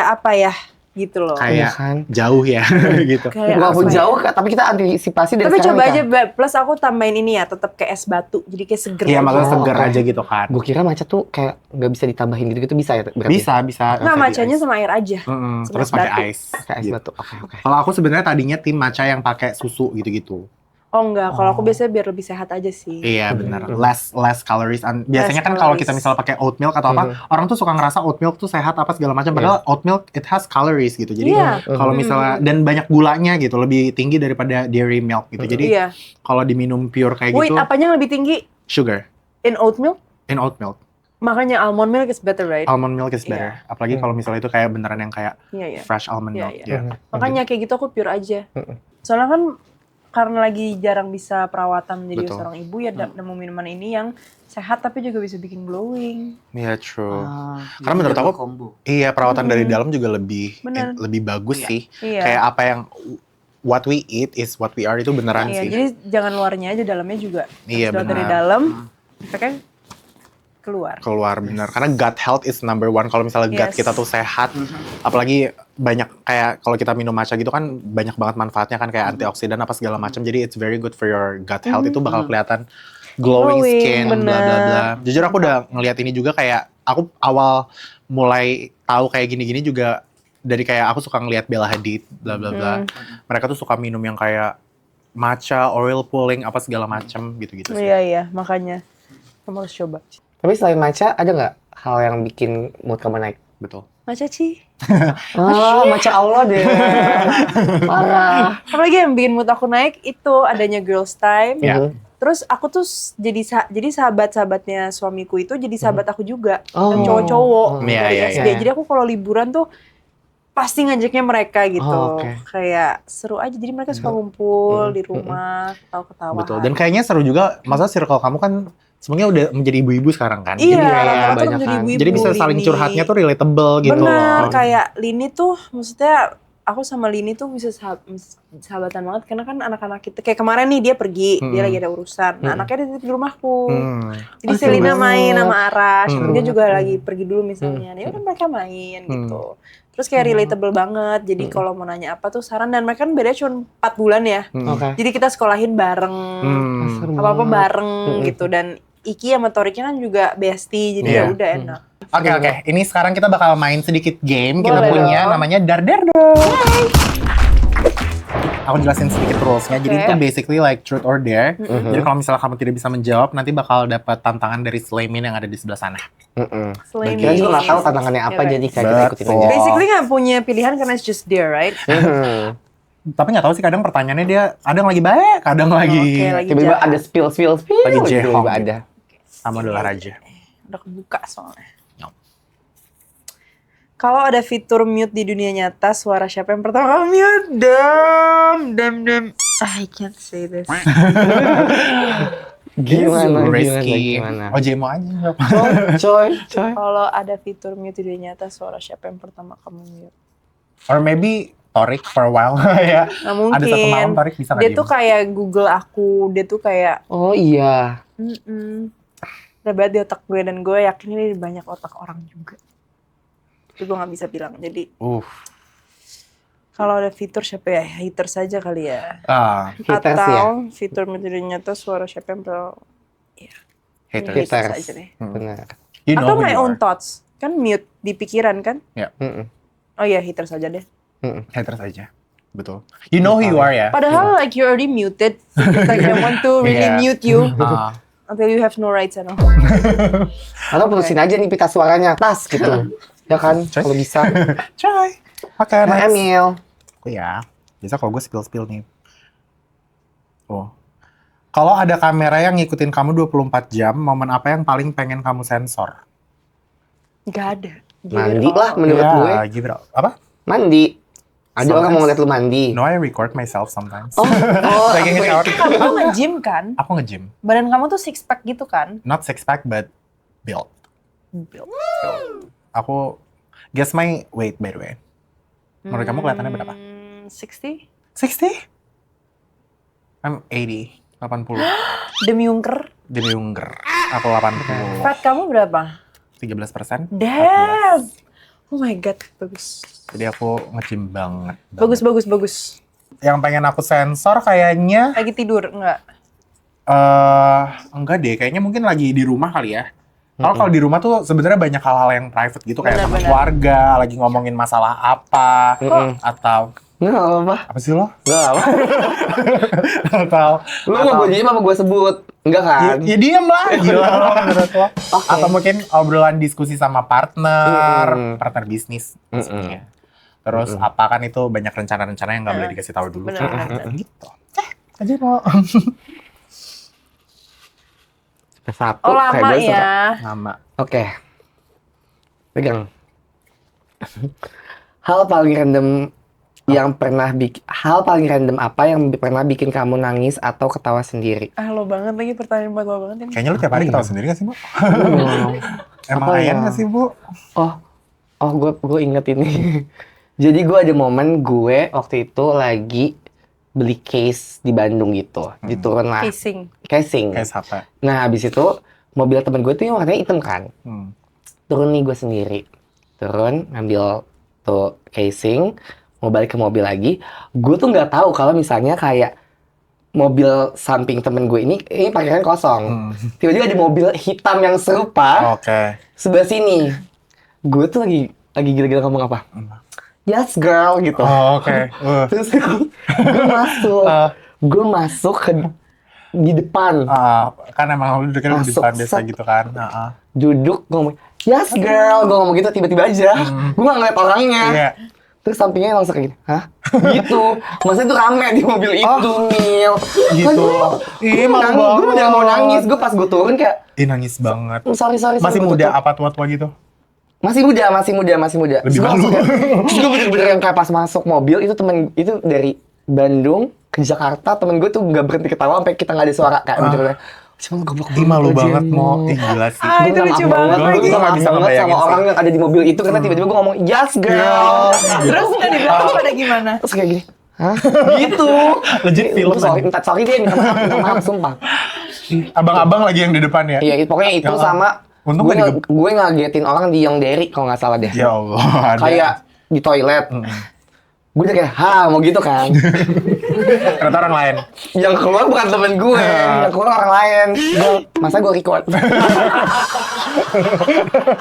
apa ya gitu loh.
Kayak
Iya kan?
jauh ya gitu.
Kayak
Walaupun
apa ya?
jauh, tapi kita antisipasi dari
Tapi
sekarang.
coba aja, plus aku tambahin ini ya, tetap kayak es batu, jadi kayak seger.
Iya,
aja.
maksudnya seger
oke.
aja gitu kan.
Gue kira matcha tuh kayak nggak bisa ditambahin gitu-gitu, bisa ya? Berarti?
Bisa.
Nggak, matchanya sama air aja.
Mm-mm,
sama
terus
es
pakai
batu.
ice.
Kayak es
gitu.
batu. Oke.
Kalau aku sebenarnya tadinya tim matcha yang pakai susu gitu-gitu.
Oh enggak, kalau aku biasanya biar lebih sehat aja sih.
Iya benar. Less calories. Biasanya kan kalau kita misalnya pakai oat milk atau apa, orang tuh suka ngerasa oat milk tuh sehat apa segala macam. Padahal oat milk it has calories gitu. Jadi
Iya.
kalau misalnya dan banyak gulanya gitu, lebih tinggi daripada dairy milk gitu. Jadi
Iya.
kalau diminum pure kayak
Wait,
gitu,
apanya yang lebih tinggi?
sugar
In oat milk?
in oat milk.
Makanya almond milk is better, right?
Almond milk is better. Apalagi kalau misalnya itu kayak beneran yang kayak
Iya.
fresh almond
Iya,
milk.
iya.
Iya.
Makanya kayak gitu aku pure aja. Soalnya kan karena lagi jarang bisa perawatan menjadi
Betul.
seorang ibu ya nemu minuman ini yang sehat tapi juga bisa bikin glowing.
Iya, true.
Ah,
Karena menurut aku, iya perawatan dari dalam juga
Bener.
lebih bagus sih.
Iya.
Kayak apa yang what we eat is what we are itu beneran
Iya,
sih.
jadi jangan luarnya aja, dalamnya juga.
Iya,
Setelah dari
benar.
dalam, efeknya keluar.
Keluar bener. Karena gut health is number one. Kalau misalnya gut
Yes.
kita tuh sehat, apalagi banyak kayak kalau kita minum matcha gitu kan banyak banget manfaatnya kan kayak antioksidan apa segala macam. Jadi it's very good for your gut health. Itu bakal kelihatan glowing
Glowing,
skin, bla bla bla.
bener.
Jujur aku udah ngeliat ini juga kayak aku awal mulai tahu kayak gini-gini juga dari kayak aku suka ngeliat Bella Hadid, bla bla bla. Mereka tuh suka minum yang kayak matcha, oil pulling apa segala macam gitu-gitu sih.
Iya, makanya kamu harus coba.
Tapi selain matcha, ada nggak hal yang bikin mood kamu naik?
Betul.
Matcha Ci.
Masya Allah deh. Parah.
Apalagi yang bikin mood aku naik itu adanya girls time.
Ya.
Terus aku tuh jadi sahabat-sahabatnya suamiku itu jadi sahabat aku juga. Dan
Oh.
cowok-cowok
Iya,
dari
iya,
SD.
iya.
Jadi aku kalau liburan tuh pasti ngajaknya mereka gitu.
Oh, oke.
Kayak seru aja. Jadi mereka suka ngumpul di rumah, ketawa-ketawa.
Betul. Dan kayaknya seru juga, maksudnya circle kamu kan semuanya udah menjadi ibu-ibu sekarang kan.
Iya,
Jadi kayak
rata-rata
banyak
tuh menjadi
kan.
ibu-ibu.
jadi bisa saling
Lini.
curhatnya tuh relatable gitu
Bener,
loh.
kayak Lini tuh maksudnya aku sama Lini tuh bisa sahabatan banget karena kan anak-anak kita kayak kemarin nih dia pergi, dia lagi ada urusan. Nah, anaknya di rumahku. Jadi
Oh,
Selina
seru
main
banget.
sama Arash,
Hmm.
dia juga lagi pergi dulu misalnya. Ya udah mereka main gitu. Terus kayak relatable banget. Jadi kalau mau nanya apa tuh saran dan mereka kan bedanya cuma 4 bulan ya.
Oke.
Jadi kita sekolahin bareng,
Seru
apa-apa
banget.
bareng gitu dan Iki sama Toriknya kan juga bestie, jadi
Iya.
ya udah enak.
Oke. Ini sekarang kita bakal main sedikit game. Kita
Boleh
punya
dong.
namanya Darderdo. Aku jelasin sedikit rules-nya. Jadi
Oke.
itu basically like truth or dare. Jadi kalau misalnya kamu tidak bisa menjawab, nanti bakal dapat tantangan dari Slaymin yang ada di sebelah sana.
Slaymin.
Kita juga nggak tahu tantangannya apa,
Yeah,
jadi
right.
kayak kita ikutin
Betul.
aja.
Basically nggak punya pilihan karena it's just there, right?
Tapi nggak tahu sih, kadang pertanyaannya dia kadang lagi baik, kadang lagi
Oke, lagi
Tiba-tiba
jahat.
ada spill,
Lagi
gitu,
jehong
tiba-tiba
gitu.
ada.
kamu adalah raja.
Udah kebuka soalnya.
No.
Kalau ada fitur mute di dunia nyata, suara siapa yang pertama kamu mute? Dem. I can't say this.
Gimana,
Risky.
gimana?
Oh, Jemo aja. nggak apa.
Coy.
Kalau ada fitur mute di dunia nyata, suara siapa yang pertama kamu mute?
Or maybe Torik for a while ya.
Nggak mungkin.
Ada satu malam Torik bisa
Dia
nggak
tuh kayak Google aku, dia tuh kayak
Oh iya.
udah banget di otak gue, dan gue yakin ini di banyak otak orang juga. Tapi gue nggak bisa bilang. Jadi kalau ada fitur siapa ya? Hater saja kali ya.
Haters
Atau
ya?
fitur mute di dunia nyata, suara siapa yang pertama?
haters.
Haters.
aja deh.
Benar.
You know
Atau
who
my
you
own
are.
thoughts. Kan mute di pikiran kan?
Mm-mm.
Oh iya, hater saja deh.
Haters aja. Betul. You know who you are ya.
Padahal like you already muted. It's like I want to really
Yeah.
mute you
Ah.
until you have no rights and all.
Atau putusin aja nih pita suaranya, tas gitu. Ya kan,
Coy.
kalau bisa.
Coy. Oke,
Nah,
next.
Emil.
Ya. Biasa kalau gue spill nih. Kalau ada kamera yang ngikutin kamu 24 jam, momen apa yang paling pengen kamu sensor?
Gak ada.
Mandi lah menurut
Ya,
gue.
give it up. Apa?
Mandi. Ada
Sometimes.
orang mau ngeliat lu mandi.
No, I record myself sometimes.
Oh,
Lagi nge-shower.
Kamu tuh nge-gym kan?
Aku nge-gym.
Badan kamu tuh six pack gitu kan?
Not six pack, but built. Aku guess my weight by the way. Menurut kamu kelihatannya berapa?
60?
60? I'm 80. 80.
Demi ungker.
Demi Unger. Aku 80.
Fat kamu berapa?
13%.
Damn! Oh my god, bagus.
Jadi aku nge-gym banget.
Bagus.
Yang pengen aku sensor kayaknya
Lagi tidur, enggak?
enggak deh, kayaknya mungkin lagi di rumah kali ya. Kalau di rumah tuh sebenarnya banyak hal-hal yang private gitu, kayak sama
Benar-benar.
keluarga, lagi ngomongin masalah apa, atau
Nggak apa-apa.
apa sih lo?
Nggak apa.
atau
Lu mau gue jadi apa gue sebut? Enggak kan?
ya diem lah, gila lo menurut lo. Atau mungkin obrolan diskusi sama partner bisnis maksudnya. Terus apa kan itu banyak rencana-rencana yang nggak boleh dikasih tahu dulu.
Benar.
Gitu. Aja lo.
Satu.
Oh
kayak
lama
gue suka.
ya.
Nama.
Oke. Pegang. Hal paling random apa yang pernah bikin kamu nangis atau ketawa sendiri?
Ah, lo banget lagi, pertanyaan buat lo banget ini.
Kayaknya lu tiap hari ketawa sendiri gak sih, Bu? Emang
Apa
ayan
ya?
gak sih, Bu?
Gue inget ini. Jadi gue ada momen gue waktu itu lagi beli case di Bandung gitu. Diturun lah. Casing.
Kayak siapa?
Nah habis itu mobil temen gue tuh yang warnanya hitam kan. Turun nih gue sendiri. Turun ngambil tuh casing. Mau balik ke mobil lagi. Gue tuh nggak tahu kalau misalnya kayak mobil samping temen gue ini parkiran kosong. Tiba-tiba ada mobil hitam yang serupa
Oke.
sebelah sini. Gue tuh lagi gila-gila ngomong apa? Yes girl gitu.
Oh, oke.
Terus gue masuk ke di depan.
Kan emang lu duduknya di
Masuk,
depan biasa
set.
gitu kan.
Duduk ngomong, yes girl. Gue ngomong gitu tiba-tiba aja. Gue gak ngeliat orangnya.
Iya.
Terus sampingnya langsung kayak gini, hah? Gitu. Maksudnya tuh rame di mobil itu, Mil.
Gitu. Ih, malu banget.
Gue udah mau nangis. Gue pas gue turun kayak,
Ih, nangis banget.
sorry.
Masih
gua
muda
tutup."
apa tua-tua gitu?
Masih muda.
Lebih malu.
Terus gue bener-bener yang kayak pas masuk mobil, itu dari Bandung ke Jakarta, temen gue tuh gak berhenti ketawa sampai kita gak ada suara. Kayak bener-bener, cuma goblok
Ih, malu
aja,
banget, Mo.
Mo.
Ih, gila sih.
Ah, itu
Gua
lucu
maaf
banget
lagi.
Gue
Gua nggak
maaf
bisa
banget
ngebayangin
sama
sih.
orang yang ada di mobil itu karena tiba-tiba gue ngomong yes girl.
Terus yang di belakang pada gimana?
Terus kayak gini, hah? Gitu.
Legit film,
Sorry deh, minta maaf, sumpah.
Abang-abang lagi yang di depan ya?
Iya, pokoknya itu
Ya,
sama
untung
gue
nggak
gue ngagetin orang di Yongderi kalau nggak salah deh.
Ya Allah. ada.
Kayak di toilet. Gue udah kayak, mau gitu kan.
Ternyata orang lain.
Yang keluar bukan temen gue, yang keluar orang lain. Masa gue record?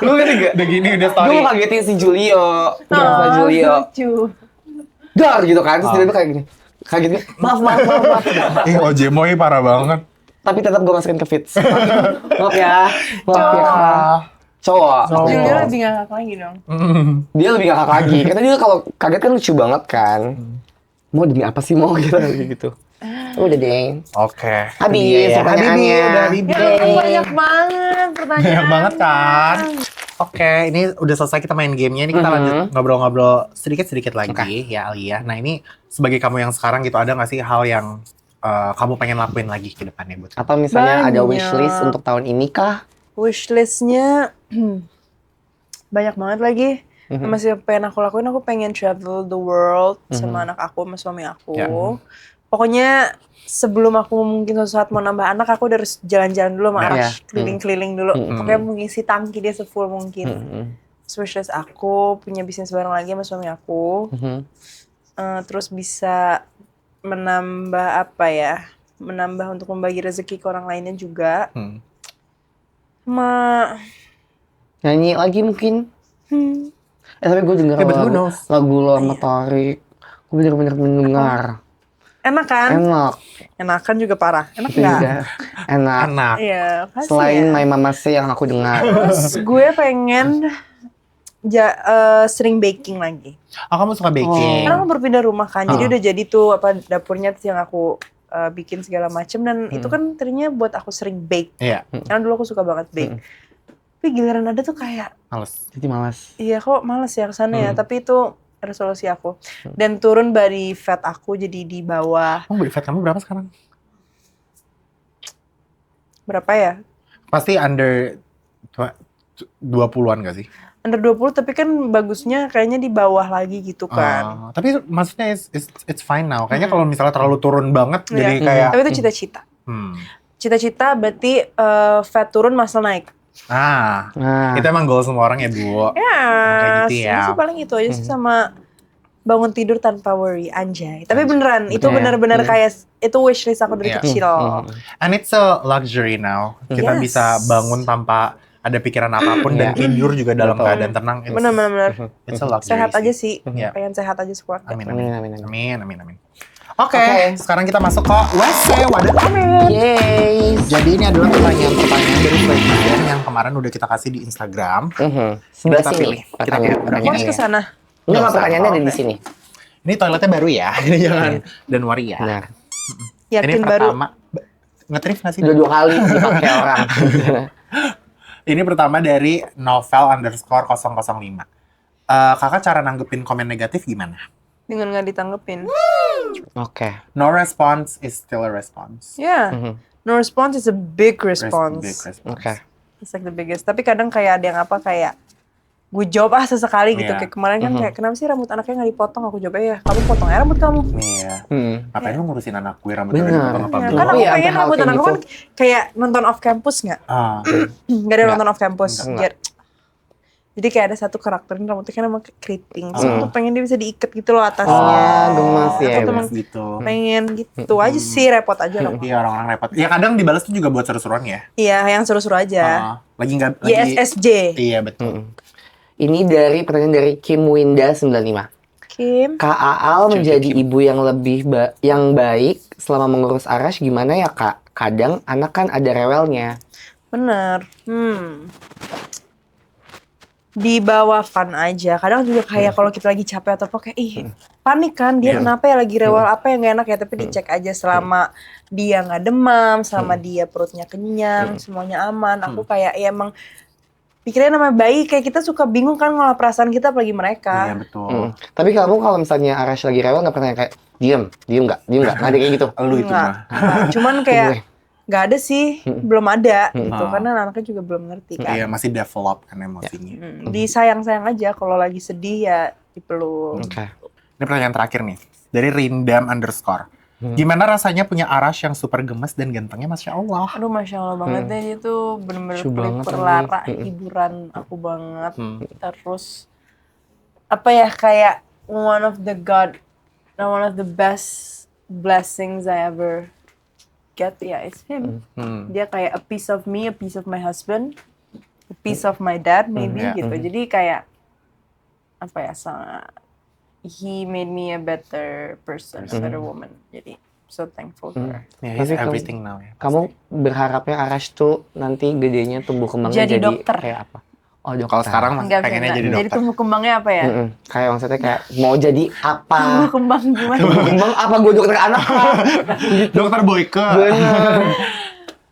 Lu ngerti gak?
Udah gini, udah story.
Gue mau ngagetin si Julio. Julio.
Lucu.
Dar gitu kan, terus tiba-tiba kayak gini. Kaget gitu. Maaf.
Ojemoy parah banget.
Tapi tetap gue masukin ke feeds. Maaf ya. Cowok.
Dia lebih ngakak lagi dong.
Dia lebih ngakak lagi. Karena dia kalau kaget kan lucu banget kan. Mau demi apa sih mau gitu. Udah deh.
Oke.
Habis pertanyaannya.
Habibi.
Banyak banget pertanyaan.
Banyak banget kan. Oke, ini udah selesai kita main gamenya. Ini kita lanjut ngobrol-ngobrol sedikit-sedikit lagi ya Alia. Nah ini sebagai kamu yang sekarang gitu, ada nggak sih hal yang kamu pengen lakuin lagi ke depannya buat kamu?
Atau misalnya ada
Banyak.
wishlist untuk tahun ini kah?
Wishlistnya banyak banget lagi. Masih pengen aku lakuin, aku pengen travel the world sama anak aku, sama suami aku.
Ya.
Pokoknya sebelum aku mungkin suatu saat mau nambah anak, aku udah harus jalan-jalan dulu sama
Ya.
Arash, keliling-keliling dulu. Pokoknya mengisi tangki dia sefull mungkin. Wishlist aku punya bisnis bareng lagi sama suami aku. Terus bisa menambah apa ya? Menambah untuk membagi rezeki ke orang lainnya juga. Sama
Nyanyi lagi mungkin? Tapi gue denger
Yeah, but who knows?
lagu lo sama Tarik. Gue bener-bener mendengar.
enak kan?
Enak.
Enakan juga parah. Enak
Itu
nggak?
juga enak.
Enak.
Iya, pasti
Selain
ya.
My Mama Say yang aku dengar.
Terus gue pengen sering baking lagi.
Oh, kamu suka baking?
Karena aku berpindah rumah kan, jadi udah jadi tuh apa dapurnya yang aku bikin segala macem, dan itu kan ternyata buat aku sering bake.
Iya,
Karena dulu aku suka banget bake. Tapi giliran ada tuh kayak,
males.
Jadi malas.
iya kok males ya kesana ya. Tapi itu resolusi aku. Dan turun body fat aku jadi di bawah.
Body fat kamu berapa sekarang?
Berapa ya?
Pasti under 20-an gak sih?
Under 20, tapi kan bagusnya kayaknya di bawah lagi gitu kan.
Tapi maksudnya it's fine now. Kayaknya kalau misalnya terlalu turun banget, jadi
Iya.
kayak...
Tapi itu cita-cita. Cita-cita berarti fat turun, muscle naik.
Nah,
Nah,
itu emang goal semua orang ya, Bu.
Ya,
Kayak gitu ya.
sih paling itu aja sih, sama bangun tidur tanpa worry, anjay. Tapi beneran, itu bener-bener kayak, itu wishlist aku dari
Iya.
kecil.
And it's a luxury now. Kita
Yes.
bisa bangun tanpa ada pikiran apapun dan tidur juga dalam keadaan tenang.
Bener-bener.
It's a luxury.
Sehat aja sih,
Iya.
pengen sehat aja sekeluarga.
Amin,
Amin,
amin.
amin,
Amin, amin, amin. Oke, sekarang kita masuk ke WC Wadah Amin.
Yeay.
Jadi ini adalah pertanyaan-pertanyaan dari bagian yang kemarin udah kita kasih di Instagram.
Sebelah
Kita
sini
pilih. Kita pilih
pertanyaan.
Aku harus
pertanyaannya.
kesana.
Enggak, pertanyaannya ada di sini.
Ini toiletnya baru ya, jangan dan worry ya.
Benar.
Ini
Yakin baru.
pertama, ngetrif nggak sih?
Udah 2 kali dipakai orang.
Ini pertama dari novel_005. Kakak cara nanggepin komen negatif gimana?
Dengan nggak ditanggepin.
Oke.
No response is still a response.
Ya, no response is a big response.
Big response.
Oke.
It's like the biggest. Tapi kadang kayak ada yang apa kayak, gue jawab sesekali gitu.
Iya.
Kayak kemarin kan kayak, kenapa sih rambut anaknya nggak dipotong? Aku jawab, ya kamu potong aja rambut kamu.
Iya. Ngapain lu ngurusin anak gue rambutnya
Bener.
udah dipotong apa
Ya,
belum?
kan aku
Iya,
pengen
ada hal
rambut
kayak
anakku
gitu.
kan kayak nonton off campus nggak? Nggak ada nonton off campus.
Enggak.
Jadi kayak ada satu karakter ini rambutnya kan emang keriting. Terus aku tuh pengen dia bisa diikat gitu loh atasnya.
gemes ya.
Aku tuh emang
gitu.
pengen gitu aja sih, repot aja loh.
Iya, orang-orang repot. Ya kadang dibalas tuh juga buat seru-seruan ya.
Iya, yang seru-seru aja.
Lagi nggak
YSSJ.
Iya, betul.
Ini dari pertanyaan dari Kim Winda 95.
Kim.
Kak Aal menjadi ibu yang lebih yang baik selama mengurus Arash gimana ya Kak? Kadang anak kan ada rewelnya.
Bener. Di bawah fun aja. Kadang juga kayak kalau kita lagi capek atau apa kayak, panik kan dia kenapa ya, lagi rewel apa yang gak enak ya. Tapi dicek aja selama dia gak demam, selama dia perutnya kenyang, semuanya aman. Aku kayak ya emang pikirnya namanya bayi, kayak kita suka bingung kan ngolah perasaan kita apalagi mereka.
Iya, betul.
Tapi kamu kalau misalnya Arash lagi rewel nggak pernah kayak diem nggak ada kayak gitu.
Lu itu
Nggak.
mah.
Cuman kayak nggak ada sih, belum ada gitu. Karena anaknya juga belum ngerti kan.
Iya, masih develop kan emosinya.
Disayang-sayang aja, kalau lagi sedih ya dipeluk.
Oke.
Ini pertanyaan terakhir nih. Dari Rindam_. Gimana rasanya punya Arash yang super gemes dan gantengnya Masya Allah?
Aduh, Masya Allah banget deh, dia tuh bener-bener
Lucu banget
perlara
lagi.
hiburan aku banget. Terus apa ya, kayak one of the best blessings I ever get, ya it's him. Dia kayak a piece of me, a piece of my husband, a piece of my dad maybe
Yeah.
gitu. Jadi kayak apa ya, sangat he made me a better person, a better woman. Jadi so thankful for her.
Yeah, he's
Tapi kamu-
everything now ya.
Kamu berharapnya Arash tuh nanti gedenya tumbuh kembangnya
Jadi
jadi
dokter.
kayak apa? Oh dokter.
Kalau sekarang masih
Enggak
pengennya
bisa,
jadi
jadi
dokter.
tumbuh kembangnya apa ya?
Kayak maksudnya kayak mau jadi apa?
Tumbuh kembang gimana?
Tumbuh kembang apa gue dokter anak kah?
Dokter Boyke.
Bener.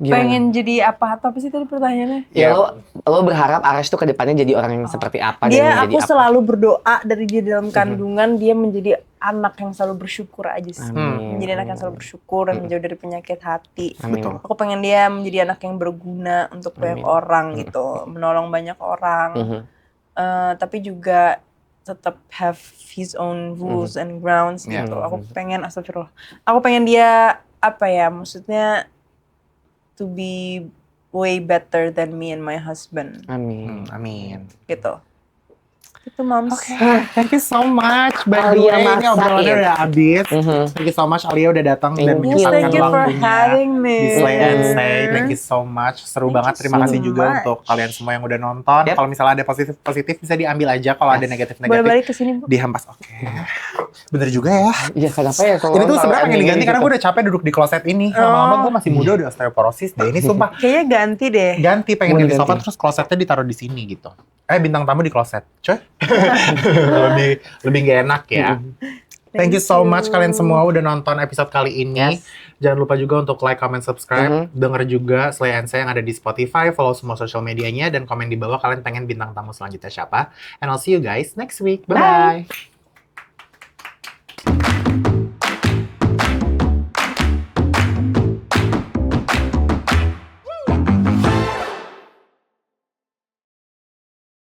Gimana?
Pengen jadi apa sih tadi pertanyaannya?
Ya
Ya.
lo berharap Arash tuh ke depannya jadi orang yang seperti apa dan
Dia
menjadi
aku
apa?
selalu berdoa dari dia dalam kandungan dia menjadi anak yang selalu bersyukur aja sih.
Amin.
Menjadi anak yang selalu bersyukur dan menjauh dari penyakit hati.
Amin.
Betul.
Aku pengen dia menjadi anak yang berguna untuk banyak orang gitu, menolong banyak orang.
Mhm.
Tapi juga tetap have his own rules and grounds
Yeah.
gitu. Aku pengen astagfirullah. Aku pengen dia apa ya? Maksudnya to be way better than me and my husband
Amin.
Amin.
gitu. Itu Moms.
Thank you so much. By the
Alia
way, ini
masakin.
obrolannya udah habis.
Mhm.
Thank you so much Alia udah datang dan
Thank you.
Yes,
menyempatkan
thank you for
waktunya
having me.
di Slay and Say. Thank you so much. Seru
Thank
banget.
you
Terima
so
kasih juga
much.
untuk kalian semua yang udah nonton.
Yep.
Kalau misalnya ada positif bisa diambil aja. Kalau ada
Boleh
negatif-negatif
balik ke sini, Bu?
dihempas. Oke. Bener juga ya.
Iya kenapa ya kalau
Ini tuh
orang
sebenarnya pengen
tahu
diganti
endingnya
karena
gitu?
gue udah capek duduk di kloset ini. Lama-lama gue masih muda udah osteoporosis deh. Ini sumpah
Kayaknya ganti deh.
ganti pengen
Mau
ganti sofa
diganti.
terus klosetnya ditaruh di sini gitu. Bintang tamu di kloset. Coy. lebih gak enak ya. Thank you so much kalian semua udah nonton episode kali ini.
Yes.
Jangan lupa juga untuk like, comment, subscribe. Denger juga Slay and Say yang ada di Spotify. Follow semua social medianya dan komen di bawah kalian pengen bintang tamu selanjutnya siapa. And I'll see you guys next week. Bye-bye.